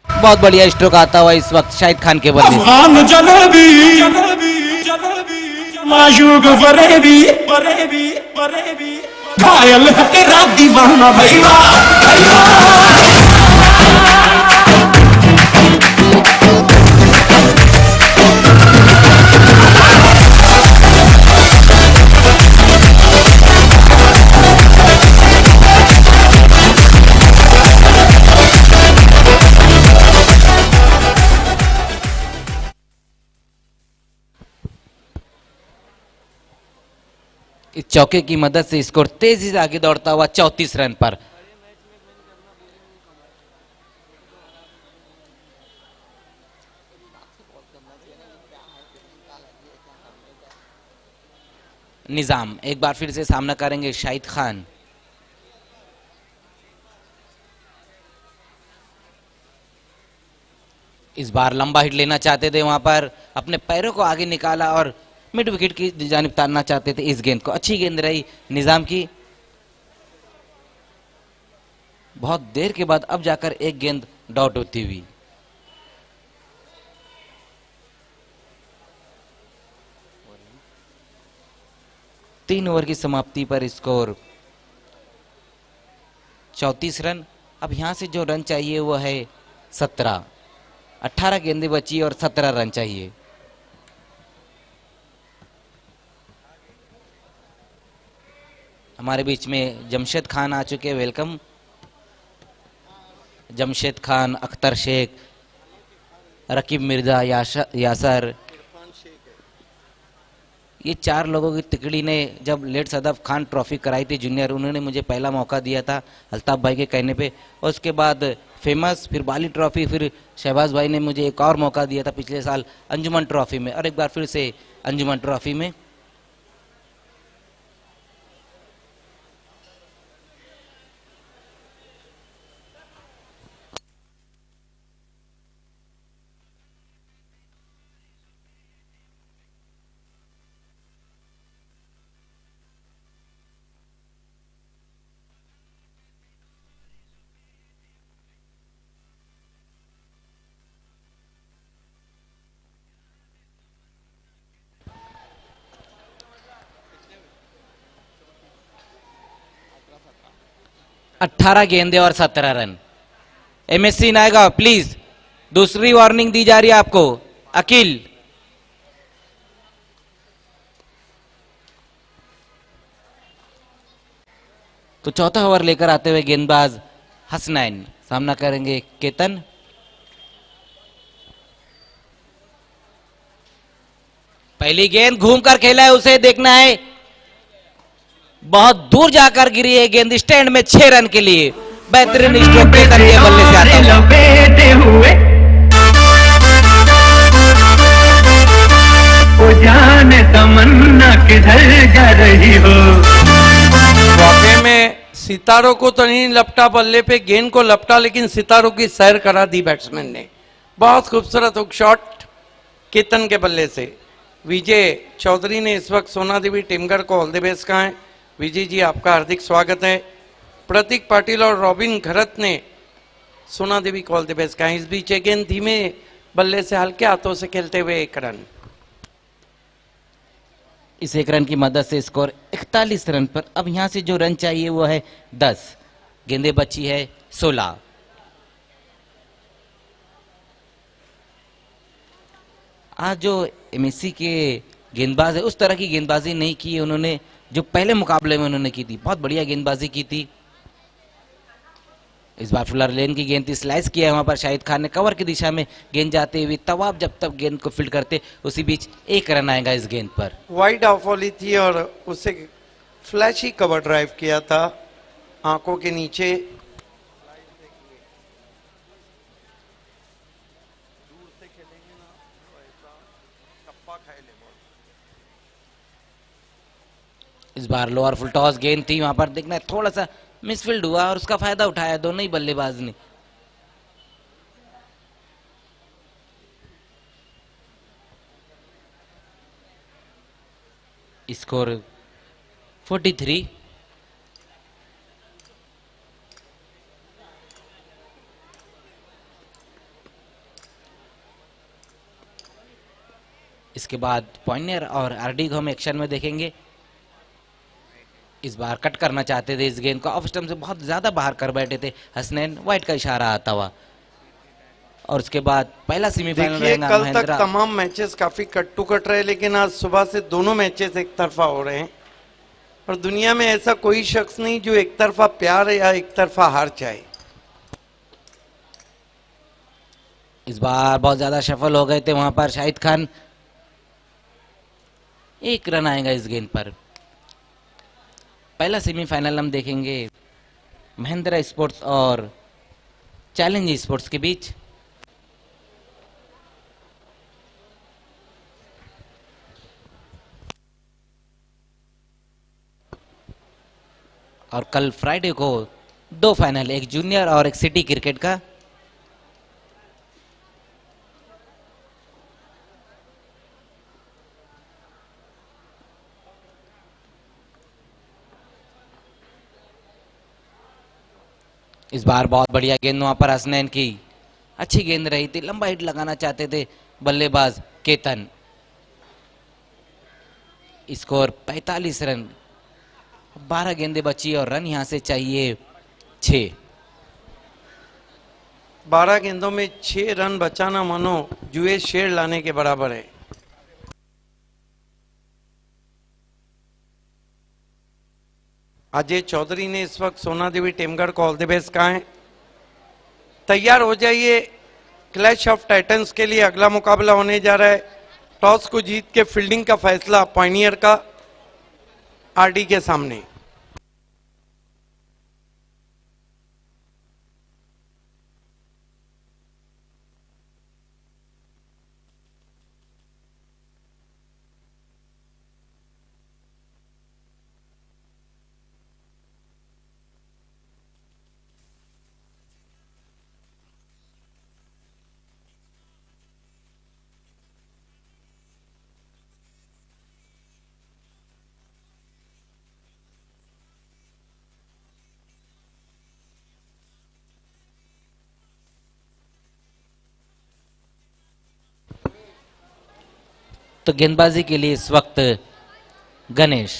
बहुत बढ़िया स्ट्रोक आता हुआ इस वक्त शाहिद खान के बल्ले इस चौके की मदद से स्कोर तेजी से आगे दौड़ता हुआ 34 रन पर। निजाम एक बार फिर से सामना करेंगे शाहिद खान। इस बार लंबा हिट लेना चाहते थे वहां पर, अपने पैरों को आगे निकाला और मिड विकेट की जानिब तानना चाहते थे इस गेंद को। अच्छी गेंद रही निजाम की। बहुत देर के बाद अब जाकर एक गेंद डॉट होती हुई। तीन ओवर की समाप्ति पर स्कोर 34 रन। अब यहां से जो रन चाहिए वो है 17। 18 गेंदें बची और 17 रन चाहिए। हमारे बीच में जमशेद खान आ चुके, वेलकम। जमशेद खान, अख्तर शेख, रकीब मिर्जा, यासर, ये 4 लोगों की तिकड़ी ने जब लेट सदफ खान ट्रॉफी कराई थी जूनियर, उन्होंने मुझे पहला मौका दिया था अल्ताफ भाई के कहने पे, और उसके बाद फेमस, फिर बाली ट्रॉफी, फिर शहबाज भाई ने मुझे एक और मौका दिया था पिछले साल अंजुमन ट्रॉफी में, और एक बार फिर से अंजुमन ट्रॉफी में। अट्ठारह गेंदे और 17 रन। एमएससी नायगा प्लीज, दूसरी वार्निंग दी जा रही है आपको। अकील, तो चौथा ओवर लेकर आते हुए गेंदबाज हसनैन, सामना करेंगे केतन। पहली गेंद घूमकर खेला है, उसे देखना है, बहुत दूर जाकर गिरी है गेंद, स्टैंड में 6 रन के लिए। बेहतरीन स्ट्रोक केतन के बल्ले से आता हुआ। जाने तमन्ना किधर जा रही हो। वाकई में सितारों को तो नहीं लपटा बल्ले पे, गेंद को लपटा, लेकिन सितारों की सैर करा दी बैट्समैन ने। बहुत खूबसूरत हुक शॉट केतन के बल्ले से। विजय चौधरी ने इस वक्त सोना देवी टीमगढ़ को ऑल द बेस्ट कहा है। विजय जी, आपका हार्दिक स्वागत है। प्रतीक पाटिल और रॉबिन घरत ने सोना देवी को ऑल द बेस्ट कहा है। इस बीच एक गेंद धीमे बल्ले से हल्के हाथों से खेलते हुए 1 रन। इस 1 रन की मदद से स्कोर 41 रन पर। अब यहां से जो रन चाहिए वो है 10, गेंदे बची है 16। आज जो एमएससी के गेंदबाज है उस तरह की गेंदबाजी नहीं की है उन्होंने जो पहले मुकाबले में उन्होंने की थी। बहुत बढ़िया गेंदबाजी की थी। इस बार फुलर लेन की गेंद थी, स्लाइस किया है वहां पर शाहिद खान ने, कवर की दिशा में गेंद जाते हुए तवाब जब तक गेंद को फील्ड करते उसी बीच 1 रन आएगा इस गेंद पर। वाइड ऑफ वाली थी और उसे फ्लैशी कवर ड्राइव किया था आंखों के नीचे। इस बार लोअर फुल टॉस गेंद थी, वहां पर देखना है थोड़ा सा मिसफील्ड हुआ और उसका फायदा उठाया दोनों ही बल्लेबाज ने। स्कोर 43। इसके बाद पॉइंटर और आरडी को हम एक्शन में देखेंगे। इस बार कट करना चाहते थे इस गेंद को, ऑफ स्टंप से बहुत ज्यादा बाहर कर बैठे थे हसनैन, वाइट का इशारा आता हुआ। और उसके बाद पहला सेमीफाइनल रहेगा कल तक महेंद्रा। तमाम मैचेस काफी कट टू कट रहे, लेकिन आज सुबह से दोनों मैचेस एक तरफा हो रहे हैं। और दुनिया में ऐसा कोई शख्स नहीं जो एक तरफा प्यार या एक तरफा हार चाहे। इस बार बहुत ज्यादा सफल हो गए थे वहां पर शाहिद खान। 1 रन आएगा इस गेंद पर। पहला सेमीफाइनल हम देखेंगे महेंद्रा स्पोर्ट्स और चैलेंज स्पोर्ट्स के बीच। और कल फ्राइडे को 2 फाइनल, एक जूनियर और एक सिटी क्रिकेट का। इस बार बहुत बढ़िया गेंद वहां पर हसनैन की, अच्छी गेंद रही थी, लंबा हिट लगाना चाहते थे बल्लेबाज केतन। स्कोर 45 रन, 12 गेंदें बची और रन यहां से चाहिए 6। 12 गेंदों में 6 रन बचाना मानो जुए शेर लाने के बराबर है। अजय चौधरी ने इस वक्त सोना देवी टीमगढ़ को ऑल द बेस्ट कहा है। तैयार हो जाइए, क्लैश ऑफ टाइटंस के लिए अगला मुकाबला होने जा रहा है। टॉस को जीत के फील्डिंग का फैसला पायनियर का आरडी के सामने। तो गेंदबाजी के लिए इस वक्त गणेश।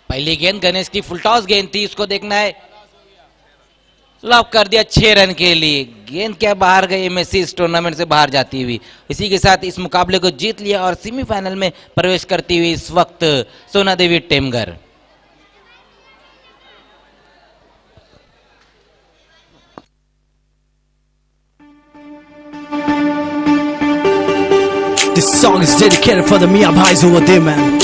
पहली गेंद गणेश की फुल टॉस गेंद थी, उसको देखना है। लॉक कर दिया 6 रन के लिए। गेंद क्या बाहर गई एमएससी इस टूर्नामेंट से बाहर जाती हुई। इसी के साथ इस मुकाबले को जीत लिया और सेमीफाइनल में प्रवेश करती हुई इस वक्त सोना देवी Temghar. This song is dedicated for the Mia Bhais over there, man.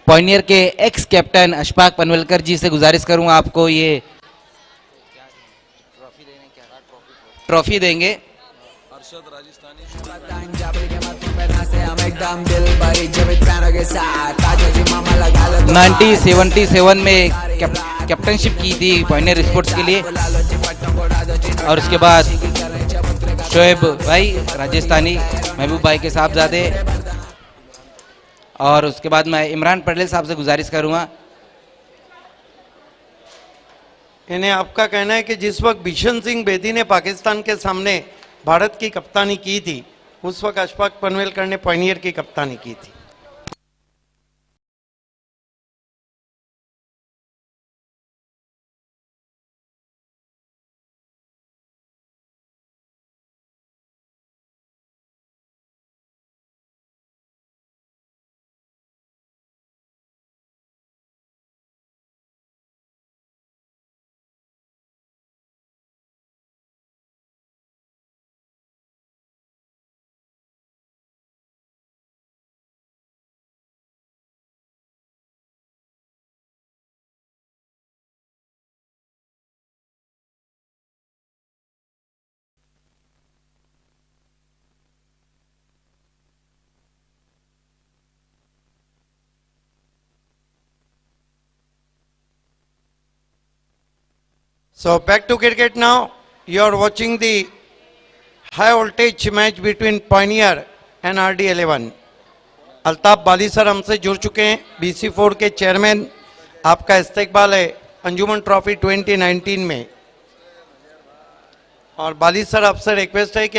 Pioneer के एक्स कैप्टन अशफाक पनवलकर जी से गुजारिश करूंगा आपको ये ट्रॉफी देंगे। 1977 में कैप्टनशिप की थी पॉइनियर स्पोर्ट्स के लिए। और उसके बाद शोएब भाई राजस्थानी, महबूब भाई के साहबजादे। और उसके बाद मैं इमरान पटेल साहब से गुजारिश करूंगा। इन्हें आपका कहना है कि जिस वक्त बिशन सिंह बेदी ने पाकिस्तान के सामने भारत की कप्तानी की थी, उस वक्त अशफाक पनवेलकर ने पॉइनियर की कप्तानी की थी। So back to cricket now. You are watching the high voltage match between Pioneer and RD11. Altaf Bali sir हमसे जुड़ चुके हैं, BC4 के चेयरमैन। आपका इस्तकबाल है अंजुमन ट्रॉफी 2019 में। और बाली सर आपसे रिक्वेस्ट है कि